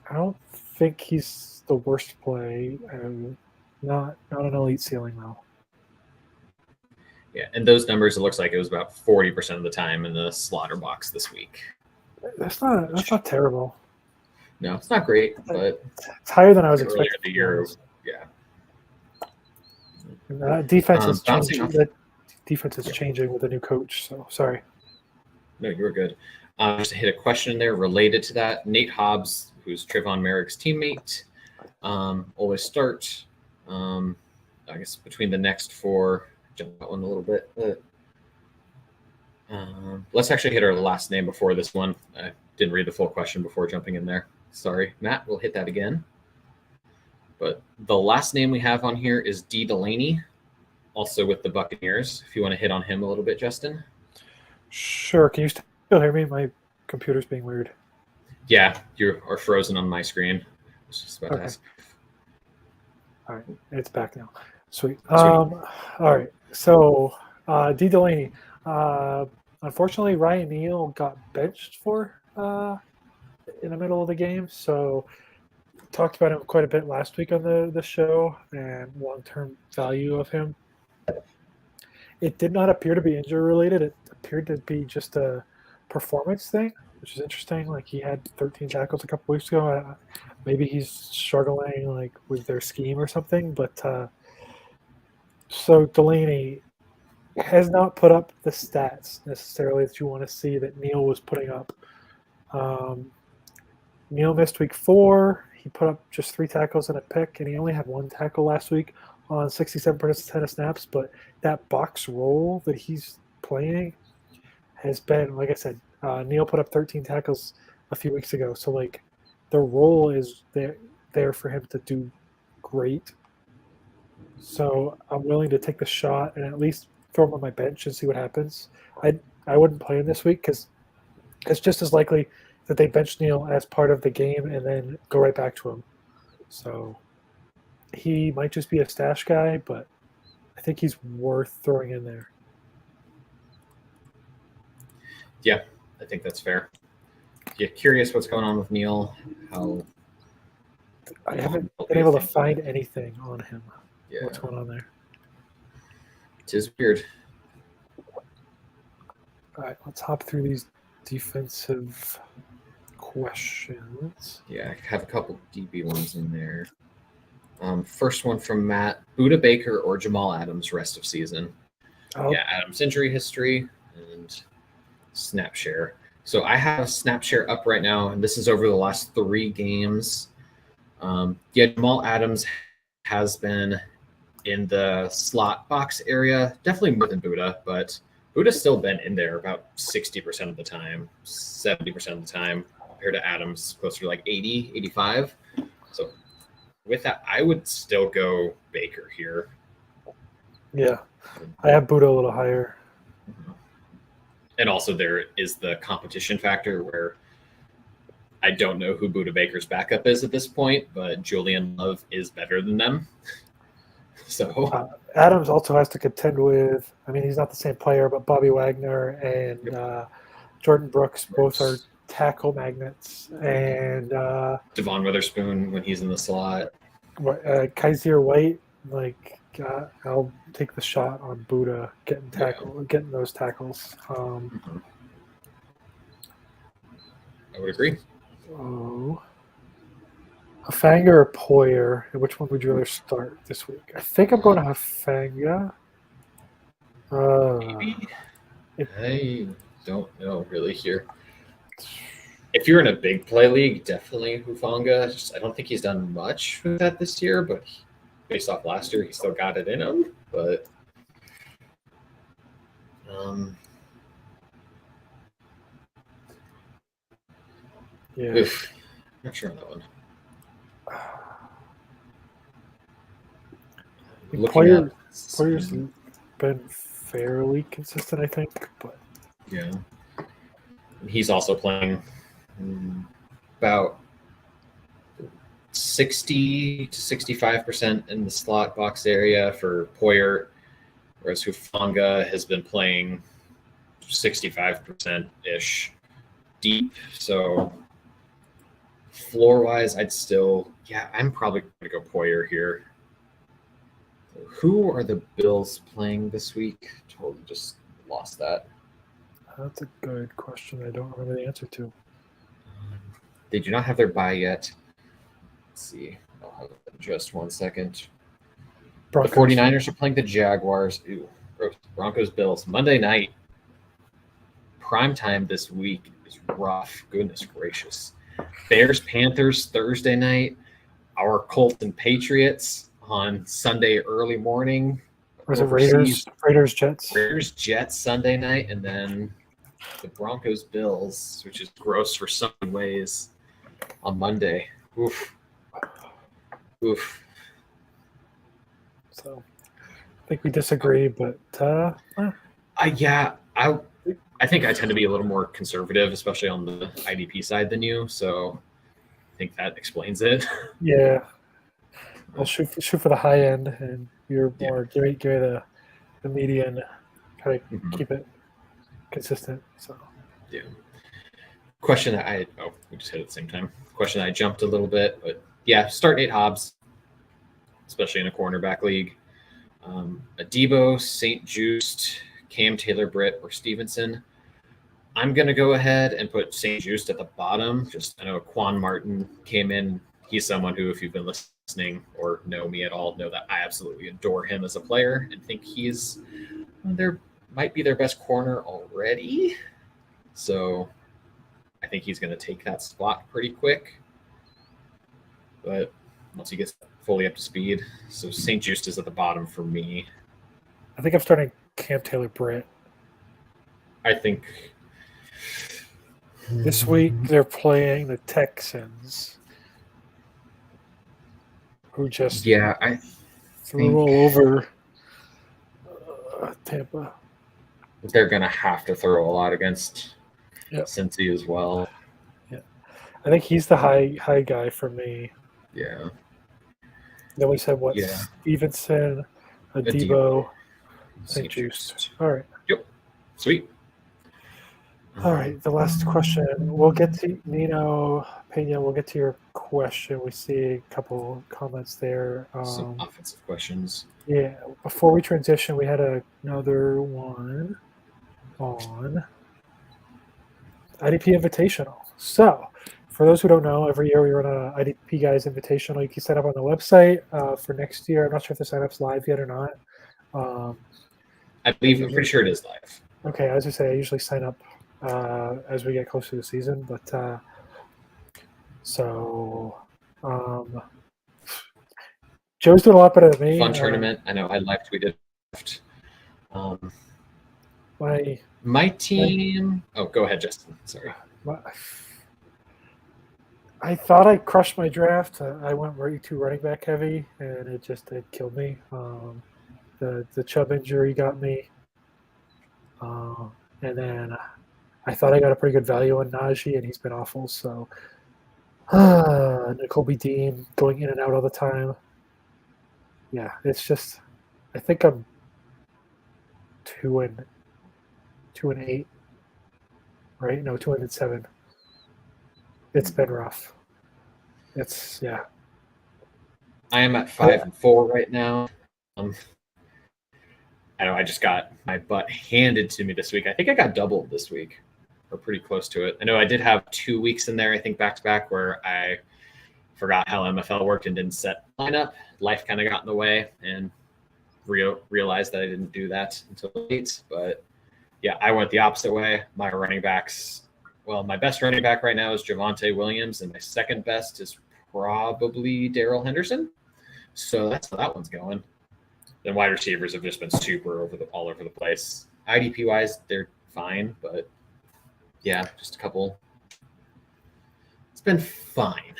I don't think he's the worst play. Not an elite ceiling though. Yeah, and those numbers, it looks like it was about 40% of the time in the slaughter box this week. That's not terrible. No, it's not great, but it's higher than I was expecting. The year, yeah. And defense is changing. That defense is changing with a new coach. So sorry. No, you were good. Just to hit a question in there related to that. Nate Hobbs, who's Trayvon Merrick's teammate, always start. I guess between the next 4, jump that one a little bit. Let's actually hit our last name before this one. I didn't read the full question before jumping in there. Sorry, Matt. We'll hit that again. But the last name we have on here is D. Delaney, also with the Buccaneers. If you want to hit on him a little bit, Justin. Sure. Can you still hear me? My computer's being weird. Yeah, you are frozen on my screen. I was just about to ask. All right, it's back now. Sweet. All right, so D. Delaney. Unfortunately, Ryan Neal got benched for in the middle of the game, so talked about him quite a bit last week on the show and long-term value of him. It did not appear to be injury related. It appeared to be just a performance thing. which is interesting. Like he had 13 tackles a couple weeks ago. Maybe he's struggling like with their scheme or something. But so Delaney has not put up the stats necessarily that you want to see that Neal was putting up. Neal missed week 4. He put up just 3 tackles and a pick, and he only had 1 tackle last week on 67% of snaps. But that box role that he's playing has been, like I said, Neal put up 13 tackles a few weeks ago. So, like, the role is there for him to do great. So I'm willing to take the shot and at least throw him on my bench and see what happens. I wouldn't play him this week because it's just as likely that they bench Neal as part of the game and then go right back to him. So he might just be a stash guy, but I think he's worth throwing in there. Yeah, I think that's fair. Yeah, curious what's going on with Neal. How I haven't been able to find anything on him. Yeah. What's going on there? It is weird. All right, let's hop through these defensive questions. Yeah, I have a couple DB ones in there. First one from Matt: Buda Baker or Jamal Adams rest of season? Oh, Yeah, Adams injury history and snap share. So I have snap share up right now, and this is over the last 3 games. Jamal Adams has been in the slot box area, definitely more than Buda, but Buda's still been in there about 60% of the time, 70% of the time, compared to Adams, closer to like 80, 85. So with that, I would still go Baker here. yeah. I have Buda a little higher. And also there is the competition factor where I don't know who Buda Baker's backup is at this point, but Julian Love is better than them. So Adams also has to contend with, I mean, he's not the same player, but Bobby Wagner and Jordan Brooks both are tackle magnets. And Devon Witherspoon when he's in the slot. Kaiser White, like, I'll take the shot on Buda getting those tackles. I would agree. Oh. Hafanga or Poyer? Which one would you rather start this week? I think I'm going to Hafanga. Maybe. I don't know really here. If you're in a big play league, definitely Hufanga. I don't think he's done much with that this year, but based off last year, he still got it in him. But yeah, not sure on that one. Poyer's been fairly consistent, I think, but yeah, he's also playing about 60 to 65% in the slot box area for Poyer, whereas Hufanga has been playing 65% ish deep. So floor wise, I'm probably going to go Poyer here. Who are the Bills playing this week? Totally just lost that. That's a good question. I don't remember the answer to. They do not have their bye yet. Let's see. I'll have it in just 1 second. Broncos. The 49ers are playing the Jaguars. Ooh, Broncos, Bills. Monday night. Prime time this week is rough. Goodness gracious. Bears, Panthers, Thursday night. Our Colts and Patriots on Sunday early morning. Or is it Raiders, Jets? Raiders, Jets Sunday night, and then the Broncos, Bills, which is gross for some ways, on Monday. Oof. So I think we disagree, but I think I tend to be a little more conservative, especially on the IDP side than you. So I think that explains it. Yeah. I'll shoot for the high end, and you're more give me the median, kind of keep it consistent. So yeah. Question that we just hit at the same time. Question that I jumped a little bit, but yeah, start Nate Hobbs, especially in a cornerback league. Adebo, St. Just, Cam Taylor-Britt, or Stevenson. I'm going to go ahead and put St. Just at the bottom. Just I know Quan Martin came in. He's someone who, if you've been listening or know me at all, know that I absolutely adore him as a player and think he's there might be their best corner already. So I think he's going to take that spot pretty quick. But once he gets fully up to speed, so St. Just is at the bottom for me. I think I'm starting Cam Taylor-Britt. I think This week they're playing the Texans, who just I threw all over Tampa. they're going to have to throw a lot against Yep. Cincy as well. Yeah, I think he's the high guy for me. Yeah. Then we said what? Yeah. Stevenson, Adebo, St. Just. All right. Yep. Sweet. All right. The last question. We'll get to Nino Pena. We'll get to your question. We see a couple comments there. Some offensive questions. Yeah. Before we transition, we had another one on IDP Invitational. So, for those who don't know, every year we run an IDP Guys Invitational. You can sign up on the website for next year. I'm not sure if the sign-up's live yet or not. I'm pretty sure it is live. Okay, as I say, I usually sign up as we get closer to the season. But Joe's doing a lot better than me. Fun tournament. I know. I liked we did. My team. Go ahead, Justin. Sorry. I thought I crushed my draft. I went way too running back heavy, and it killed me. The Chubb injury got me, and then I thought I got a pretty good value on Najee, and he's been awful. So, N'Kobe Dean going in and out all the time. Yeah, it's just. I think I'm 2-8, right? No, 2-7. It's been rough. I am at 5-4 right now. I know I just got my butt handed to me this week. I think I got doubled this week, or pretty close to it. I know I did have 2 weeks in there, I think back to back, where I forgot how MFL worked and didn't set lineup. Life kind of got in the way, and realized that I didn't do that until late. But yeah, I went the opposite way. My running backs. Well, my best running back right now is Javonte Williams, and my second best is probably Darrell Henderson. So that's how that one's going. Then wide receivers have just been super all over the place. IDP wise, they're fine, but yeah, just a couple. It's been fine.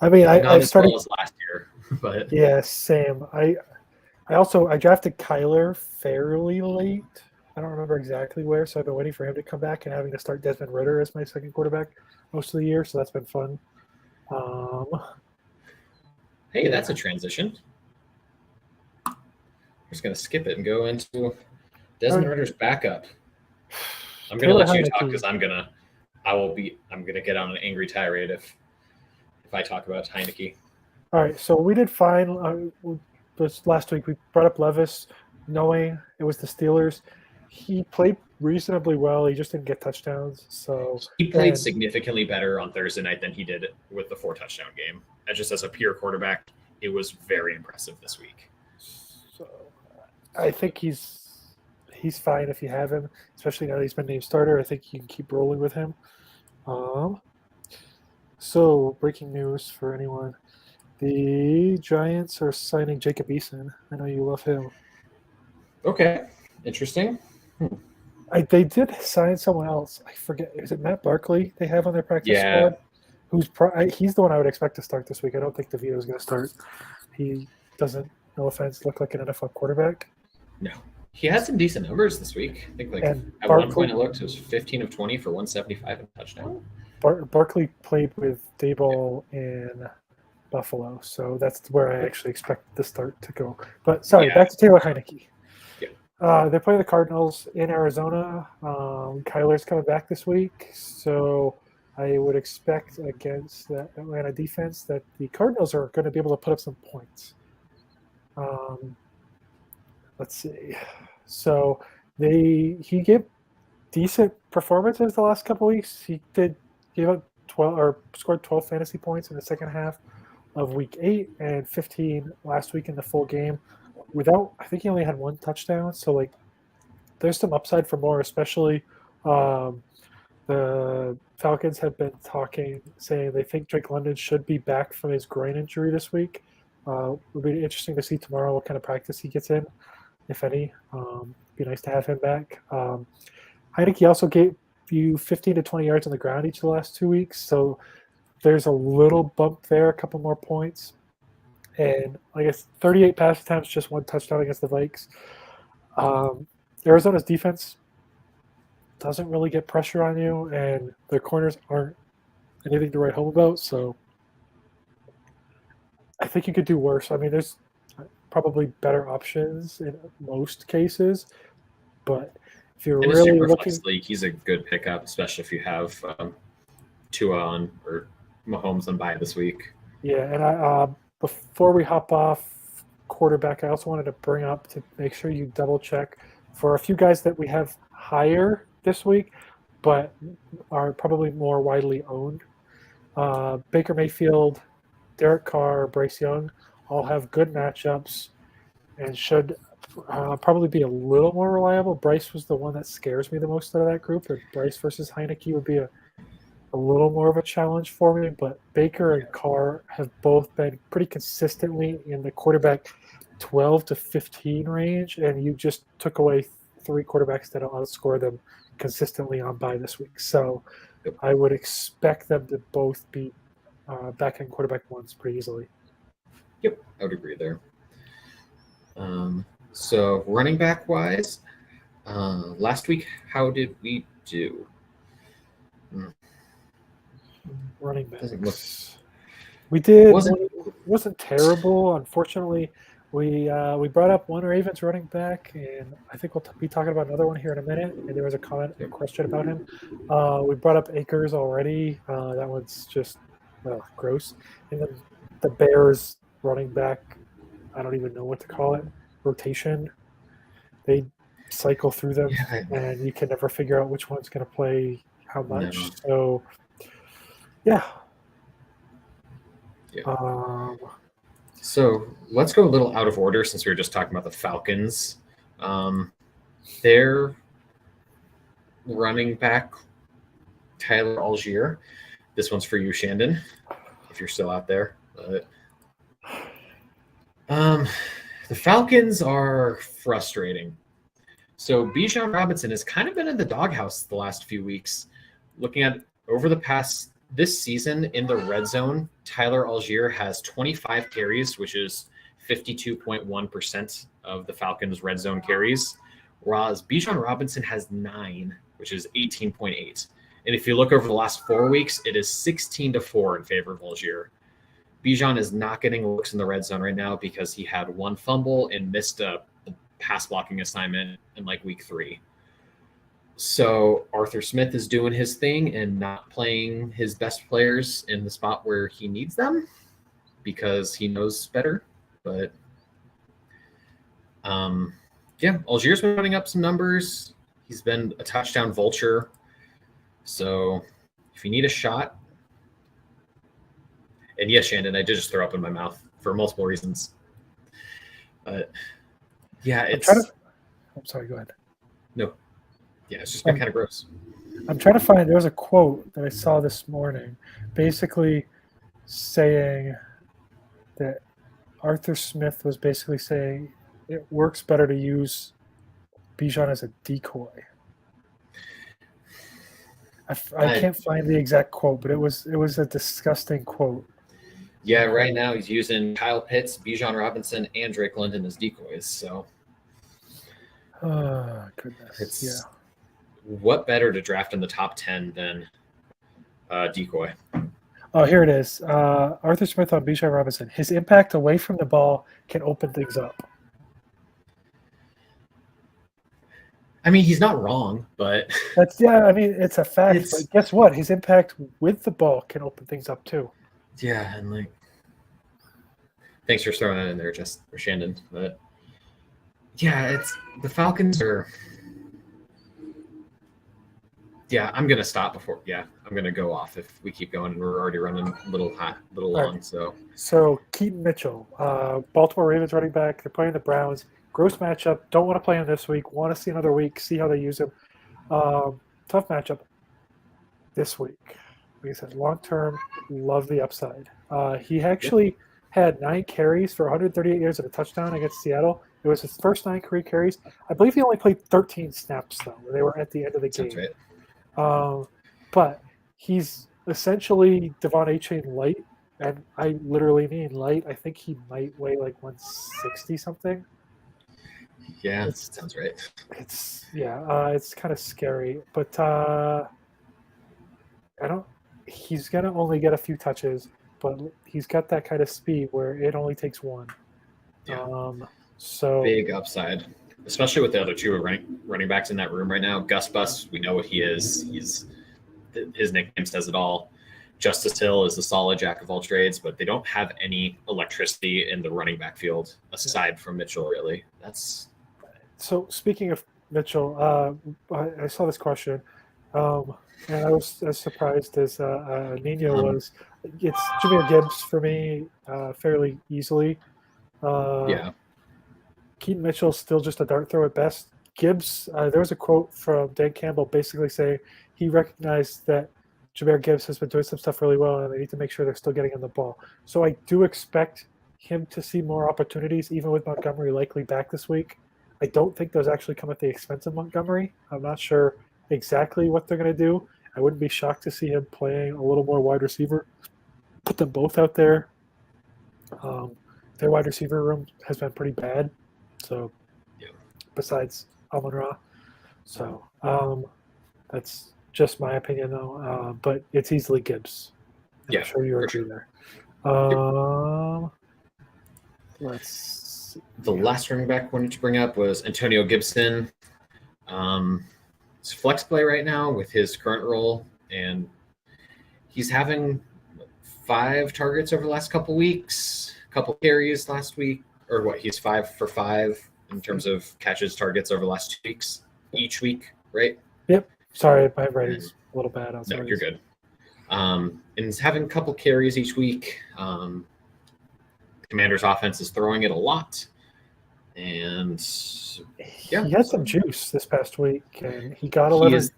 I mean, I started well as last year, but yeah, same. I drafted Kyler fairly late. I don't remember exactly where, so I've been waiting for him to come back and having to start Desmond Ridder as my second quarterback most of the year, so that's been fun. Hey, that's a transition. I'm just going to skip it and go into Desmond Ridder's backup. I'm going to let you talk because I'm going to get on an angry tirade if I talk about Heineke. All right, so we did fine. This last week we brought up Levis, knowing it was the Steelers. He played reasonably well. He just didn't get touchdowns. So he played significantly better on Thursday night than he did with the 4-touchdown game. And just as a pure quarterback, it was very impressive this week. So I think he's fine if you have him, especially now that he's been named starter. I think you can keep rolling with him. So breaking news for anyone. The Giants are signing Jacob Eason. I know you love him. Okay. Interesting. They did sign someone else. I forget. Is it Matt Barkley they have on their practice squad? He's the one I would expect to start this week. I don't think DeVito is going to start. He doesn't, no offense, look like an NFL quarterback. No. He had some decent numbers this week. I think at one point it looked, it was 15 of 20 for 175 and a touchdown. Barkley played with Daboll in Buffalo, so that's where I actually expect the start to go. But back to Taylor Heineke. They're playing the Cardinals in Arizona. Kyler's coming back this week, so I would expect against the Atlanta defense that the Cardinals are going to be able to put up some points. Let's see. So he gave decent performances the last couple weeks. He gave up 12 or scored 12 fantasy points in the second half of week 8 and 15 last week in the full game. I think he only had 1 touchdown. So like, there's some upside for more, especially the Falcons have been saying they think Drake London should be back from his groin injury this week. It'll be interesting to see tomorrow what kind of practice he gets in, if any. Be nice to have him back. Heineke also gave you 15 to 20 yards on the ground each of the last 2 weeks, so there's a little bump there, a couple more points. And I guess 38 pass attempts, just 1 touchdown against the Vikes. Arizona's defense doesn't really get pressure on you, and their corners aren't anything to write home about. So I think you could do worse. I mean, there's probably better options in most cases, but if you're In a really super looking, flex league, he's a good pickup, especially if you have Tua on or Mahomes on bye this week. yeah. And before we hop off quarterback, I also wanted to bring up to make sure you double check for a few guys that we have higher this week, but are probably more widely owned. Baker Mayfield, Derek Carr, Bryce Young all have good matchups and should probably be a little more reliable. Bryce was the one that scares me the most out of that group. And Bryce versus Heineke would be a little more of a challenge for me. But Baker and Carr have both been pretty consistently in the quarterback 12 to 15 range, and you just took away 3 quarterbacks that outscore them consistently on bye this week. So I would expect them to both be back in quarterback ones pretty easily. Yep, I would agree there. So running back wise, last week, how did we do? Running Doesn't backs. We did. Wasn't- Wasn't terrible. Unfortunately, we brought up one Ravens running back, and I think we'll be talking about another one here in a minute. And there was a question about him. We brought up Akers already. That one's just gross. And then the Bears running back, I don't even know what to call it. Rotation. They cycle through them, and you can never figure out which one's going to play how much. No. So, yeah. So let's go a little out of order since we were just talking about the Falcons. Their running back, Tyler Algier. This one's for you, Shandon, if you're still out there. But, the Falcons are frustrating. So Bijan Robinson has kind of been in the doghouse the last few weeks. Looking at over the past this season in the red zone, Tyler Algier has 25 carries, which is 52.1% of the Falcons' red zone carries, whereas Bijan Robinson has 9, which is 18.8. And if you look over the last 4 weeks, it is 16-4 in favor of Algier. Bijan is not getting looks in the red zone right now because he had 1 fumble and missed a pass blocking assignment in like week 3. So Arthur Smith is doing his thing and not playing his best players in the spot where he needs them because he knows better. But Algier's been running up some numbers. He's been a touchdown vulture. So if you need a shot, and yes, Shandon, I did just throw up in my mouth for multiple reasons. But yeah, I'm sorry, go ahead. No. Yeah, it's just been kind of gross. I'm trying to find, there was a quote that I saw this morning basically saying that Arthur Smith was basically saying it works better to use Bijan as a decoy. I can't find the exact quote, but it was a disgusting quote. Yeah, right now he's using Kyle Pitts, Bijan Robinson, and Drake London as decoys. So, oh goodness, what better to draft in the top 10 than decoy? Oh, here it is. Arthur Smith on Bijan Robinson. His impact away from the ball can open things up. I mean, he's not wrong, but it's a fact. But guess what? His impact with the ball can open things up too. Yeah, and like, thanks for throwing that in there, just for Shandon. But yeah, it's the Falcons are. Yeah, I'm gonna stop before. Yeah, I'm gonna go off if we keep going. We're already running a little hot, little All long. right. So So Keaton Mitchell, Baltimore Ravens running back. They're playing the Browns. Gross matchup. Don't want to play him this week. Want to see another week. See how they use him. Tough matchup this week. Like I said, long term, love the upside. He actually had 9 carries for 138 yards and a touchdown against Seattle. It was his first 9 career carries. I believe he only played 13 snaps though. They were at the end of the sounds game. right. But he's essentially Devon A. Chain light, and I literally mean light. I think he might weigh like 160 something. Yeah, It's sounds right. it's kind of scary, but I don't. He's gonna only get a few touches, but he's got that kind of speed where it only takes one. Yeah. So Big upside, especially with the other two running backs in that room right now. Gus Bus, we know what he is. His nickname says it all. Justice Hill is a solid jack of all trades, but they don't have any electricity in the running back field aside from Mitchell. Really, that's So speaking of Mitchell, I saw this question, and I was as surprised as Nino was. It's Jameer Gibbs for me, fairly easily. yeah, Keaton Mitchell's still just a dart throw at best. Gibbs, there was a quote from Dan Campbell basically saying he recognized that Jameer Gibbs has been doing some stuff really well, and they need to make sure they're still getting him the ball. So I do expect him to see more opportunities, even with Montgomery likely back this week. I don't think those actually come at the expense of Montgomery. I'm not sure exactly what they're going to do. I wouldn't be shocked to see him playing a little more wide receiver. Put them both out there. Their wide receiver room has been pretty bad. So, yeah. besides Amon Ra. So, that's just my opinion, though. But it's easily Gibbs. Yeah, I'm sure you for agree sure. there. Let's see. The last running back I wanted to bring up was Antonio Gibson. It's flex play right now with his current role, and he's having 5 targets over the last couple weeks, couple carries last week, or what? He's 5 for 5 in terms of catches, targets over the last 2 weeks, each week, right? Yep. Sorry, my writing's a little bad. No, you're good. And he's having a couple carries each week. Commander's offense is throwing it a lot. And yeah, he had some juice this past week, and he got 11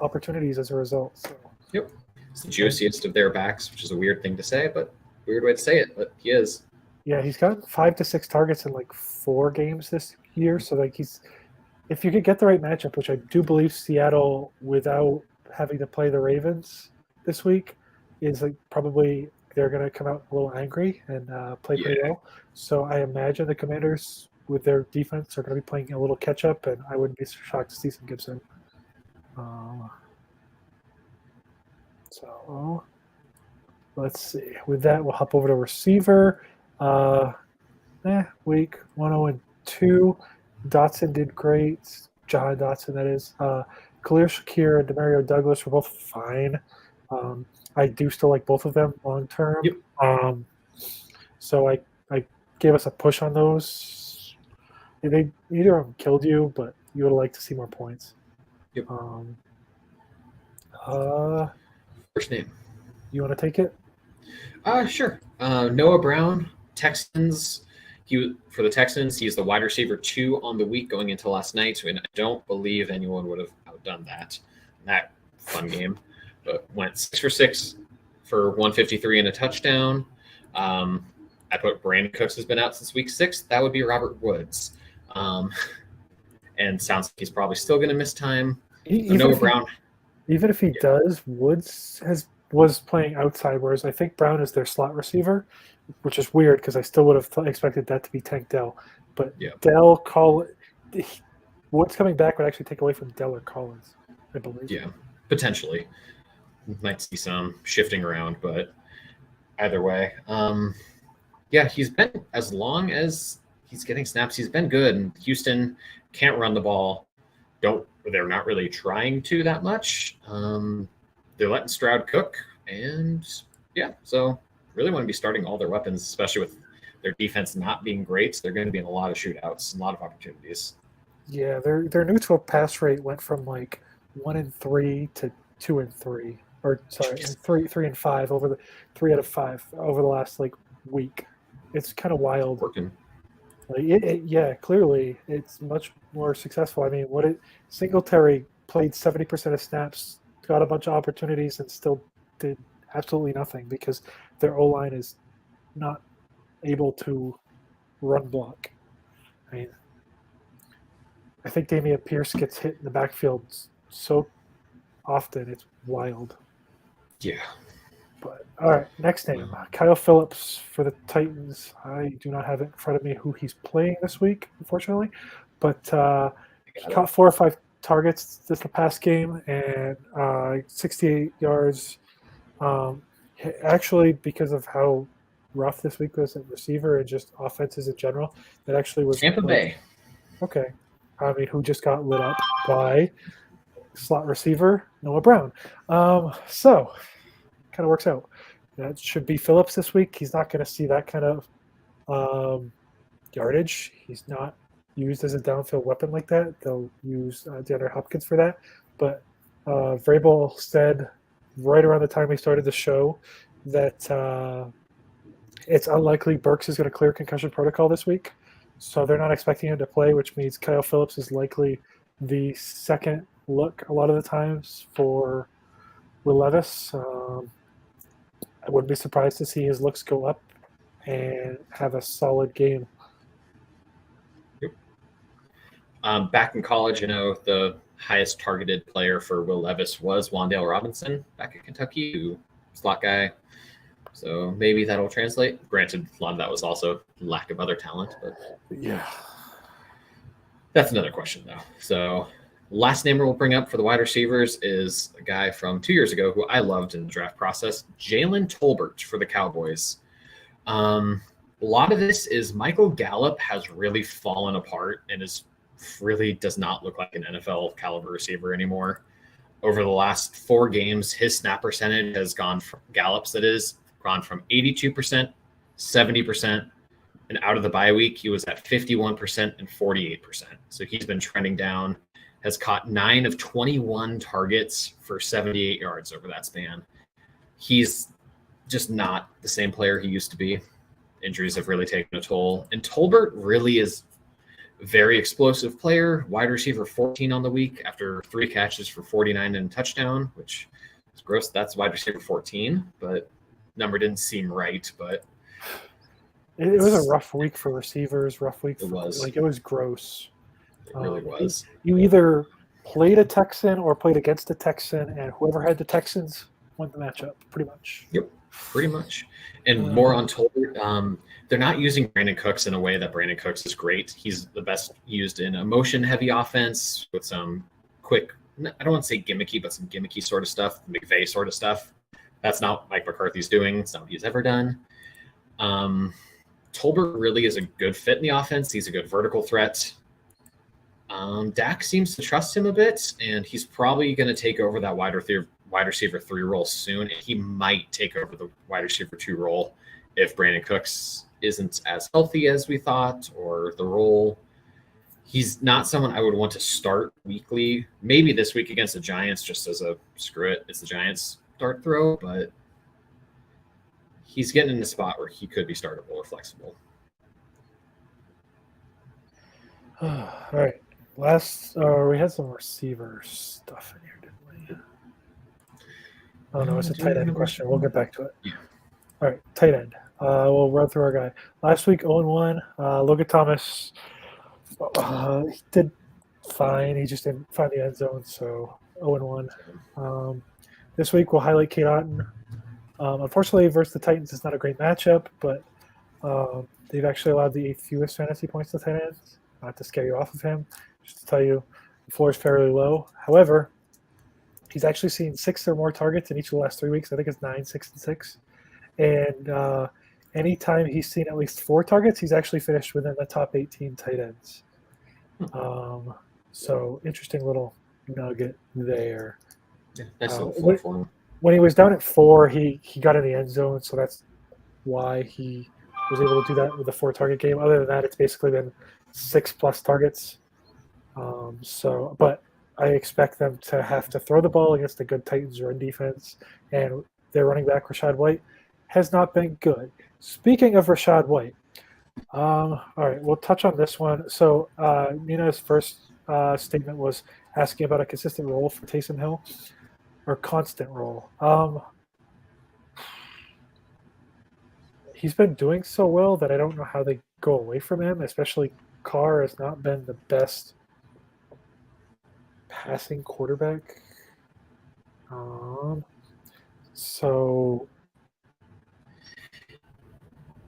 opportunities as a result. So. Yep. It's the juiciest of their backs, which is a weird thing to say, but weird way to say it, but he is. Yeah, he's got 5 to 6 targets in like 4 games this year. So like if you could get the right matchup, which I do believe Seattle, without having to play the Ravens this week, is like probably they're going to come out a little angry and play pretty well. So I imagine the Commanders, with their defense, are going to be playing a little catch up, and I wouldn't be shocked to see some Gibson. So let's see. With that, we'll hop over to receiver. Week 102. Dotson did great. John Dotson, that is. Khalil Shakir and Demario Douglas were both fine. I do still like both of them long term. Yep. So I gave us a push on those. Neither of them killed you, but you would like to see more points. Yep. First name. You want to take it? Sure. Noah Brown, Texans. For the Texans, he's the wide receiver 2 on the week going into last night, and I don't believe anyone would have outdone that in that fun game. But went 6 for 6 for 153 and a touchdown. I put Brandon Cooks has been out since week 6. That would be Robert Woods. And sounds like he's probably still going to miss time. Noah Brown. Even if he does, Woods was playing outside, whereas I think Brown is their slot receiver, which is weird because I still would have expected that to be Tank Dell. But Dell, Woods coming back would actually take away from Dell or Collins, I believe. Yeah, potentially. Might see some shifting around, but either way. He's been, as long as he's getting snaps, he's been good. And Houston can't run the ball. They're not really trying to that much. They're letting Stroud cook, and so really want to be starting all their weapons, especially with their defense not being great. So they're going to be in a lot of shootouts, a lot of opportunities. Yeah, their neutral pass rate went from like 1-3 to 2-3, or sorry, Jeez. 3-5 over the 3 out of 5 over the last week. It's kind of wild. Working. Yeah, clearly it's much more successful. I mean, Singletary played 70% of snaps, got a bunch of opportunities, and still did absolutely nothing because their O line is not able to run block. I mean, I think Dameon Pierce gets hit in the backfield so often, it's wild. Yeah. But all right, next name, Kyle Phillips for the Titans. I do not have it in front of me who he's playing this week, unfortunately, but he caught 4 or 5 targets this past game and 68 yards. Actually, because of how rough this week was at receiver and just offenses in general, that actually was Tampa Bay. Okay. I mean, who just got lit up by slot receiver Noah Brown. So kind of works out. That should be Phillips this week. He's not going to see that kind of yardage. He's not used as a downfield weapon like that. They'll use DeAndre Hopkins for that. But Vrabel said right around the time we started the show that it's unlikely Burks is going to clear concussion protocol this week. So they're not expecting him to play, which means Kyle Phillips is likely the second look a lot of the times for Will Levis. I wouldn't be surprised to see his looks go up and have a solid game. Yep. Back in college, the highest targeted player for Will Levis was Wan'Dale Robinson back at Kentucky, who slot guy. So maybe that'll translate. Granted, a lot of that was also lack of other talent, but yeah, that's another question, though. So last name we'll bring up for the wide receivers is a guy from 2 years ago who I loved in the draft process, Jalen Tolbert for the Cowboys. A lot of this is Michael Gallup has really fallen apart and really does not look like an NFL caliber receiver anymore. Over the last 4 games, his snap percentage has gone from Gallup's, that is, gone from 82%, 70%, and out of the bye week, he was at 51% and 48%. So he's been trending down, has caught 9 of 21 targets for 78 yards over that span. He's just not the same player he used to be. Injuries have really taken a toll. And Tolbert really is a very explosive player, wide receiver 14 on the week after 3 catches for 49 and a touchdown, which is gross. That's wide receiver 14, but number didn't seem right. But it was a rough week for receivers. Rough week. It was. It was gross. It really was. You either played a Texan or played against a Texan, and whoever had the Texans won the matchup, pretty much. Yep, pretty much. And more on Tolbert. They're not using Brandon Cooks in a way that Brandon Cooks is great. He's the best used in a motion-heavy offense with some quick, I don't want to say gimmicky, but some gimmicky sort of stuff, McVay sort of stuff. That's not what Mike McCarthy's doing. It's not what he's ever done. Tolbert really is a good fit in the offense. He's a good vertical threat. Dak seems to trust him a bit, and he's probably going to take over that wide receiver 3 role soon. He might take over the wide receiver 2 role if Brandon Cooks isn't as healthy as we thought, or the role. He's not someone I would want to start weekly. Maybe this week against the Giants, just as a screw it, it's the Giants start throw, but he's getting in a spot where he could be startable or flexible. All right. We had some receiver stuff in here, didn't we? Oh, no, it's a tight end question. We'll get back to it. Yeah. All right, tight end. We'll run through our guy. Last week, 0-1. Logan Thomas he did fine. He just didn't find the end zone, so 0-1. This week, we'll highlight Kate Otten. Unfortunately, versus the Titans, it's not a great matchup, but they've actually allowed the 8th fewest fantasy points to tight ends. Not to scare you off of him, just to tell you the floor is fairly low. However, he's actually seen 6 or more targets in each of the last 3 weeks. I think it's 9, 6, and 6. And anytime he's seen at least 4 targets, he's actually finished within the top 18 tight ends. So interesting little nugget there. Yeah, nice little floor for him. When he was down at 4, he got in the end zone, so that's why he was able to do that with a 4-target game. Other than that, it's basically been 6+ targets. But I expect them to have to throw the ball against a good Titans run defense, and their running back Rachaad White has not been good. Speaking of Rachaad White, all right, we'll touch on this one. So Nina's first statement was asking about a consistent role for Taysom Hill, or constant role. He's been doing so well that I don't know how they go away from him, especially Carr has not been the best passing quarterback. So,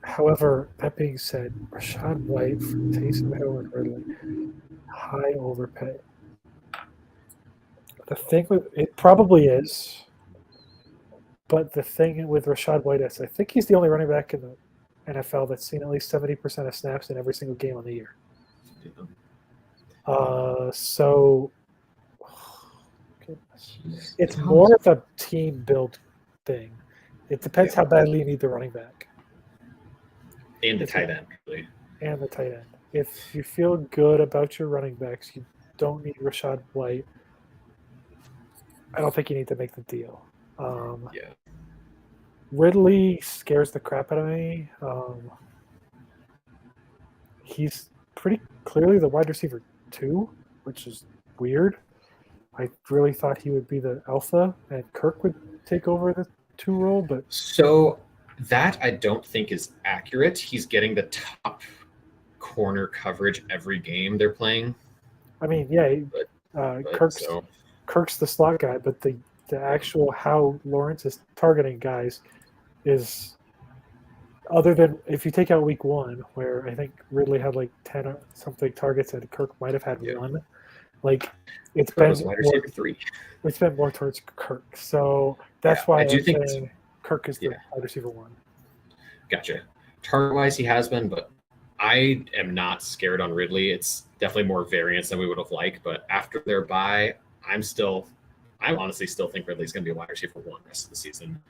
however, that being said, Rachaad White for Taysom Hill and Ridley, high overpay. The thing with it probably is, but the thing with Rachaad White is I think he's the only running back in the NFL that's seen at least 70% of snaps in every single game of the year. So it's more of a team build thing. It depends how badly you need the running back. And the tight end, really. And the tight end. If you feel good about your running backs, you don't need Rachaad White. I don't think you need to make the deal. Ridley scares the crap out of me. He's pretty clearly the wide receiver 2, which is weird. I really thought he would be the alpha and Kirk would take over the 2 role, but so that I don't think is accurate. He's getting the top corner coverage every game they're playing. I mean, yeah, Kirk's the slot guy, but the actual how Lawrence is targeting guys is, other than if you take out week 1, where I think Ridley had like 10 or something targets and Kirk might have had 1. Like it's been wide receiver 3. It's been more towards Kirk, so that's why I'm saying Kirk is the wide receiver 1. Gotcha. Target wise, he has been, but I am not scared on Ridley. It's definitely more variance than we would have liked, but after their bye, I honestly still think Ridley's going to be a wide receiver 1 rest of the season.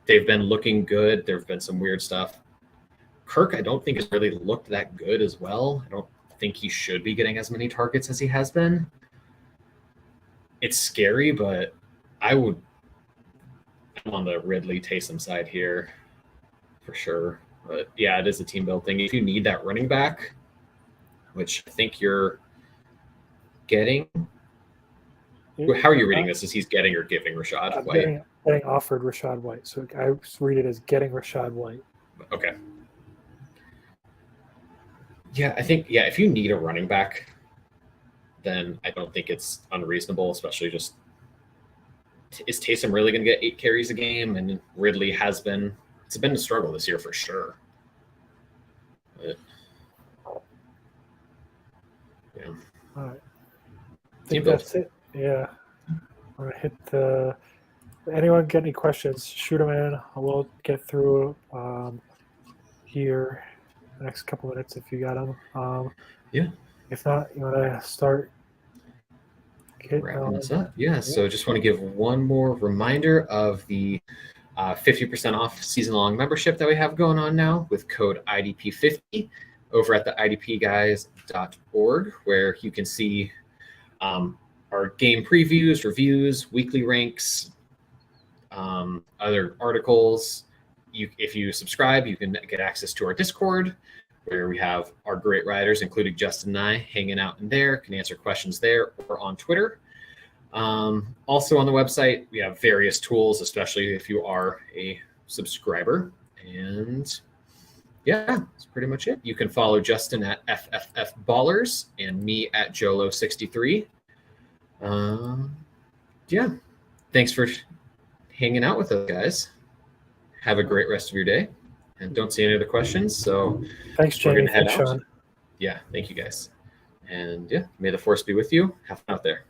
They've been looking good. There have been some weird stuff. Kirk, I don't think has really looked that good as well. I don't think he should be getting as many targets as he has been. It's scary, but I'm on the Ridley Taysom side here for sure. But yeah, it is a team build thing. If you need that running back, which I think you're getting. How are you reading this? Is he's getting or giving Rachaad White? Getting offered Rachaad White. So I read it as getting Rachaad White. Okay. Yeah, I think, if you need a running back, then I don't think it's unreasonable, especially just, is Taysom really going to get 8 carries a game? And Ridley it's been a struggle this year for sure. But, yeah. All right. I think that's it. Yeah. I'm going to hit anyone get any questions, shoot them in. We'll get through here the next couple minutes if you got them. If not, you want to start wrapping this up. So just want to give one more reminder of the 50% off season-long membership that we have going on now with code IDP50 over at the idpguys.org, where you can see our game previews, reviews, weekly ranks, other articles. If you subscribe, you can get access to our Discord, where we have our great writers, including Justin and I, hanging out in there, can answer questions there or on Twitter. Also on the website, we have various tools, especially if you are a subscriber. And that's pretty much it. You can follow Justin at FFF Ballers and me at Jolo63. Thanks for hanging out with us, guys. Have a great rest of your day. And don't see any other questions. So thanks, Jamie. Thanks, Sean. Yeah, thank you guys. And may the force be with you. Have fun out there.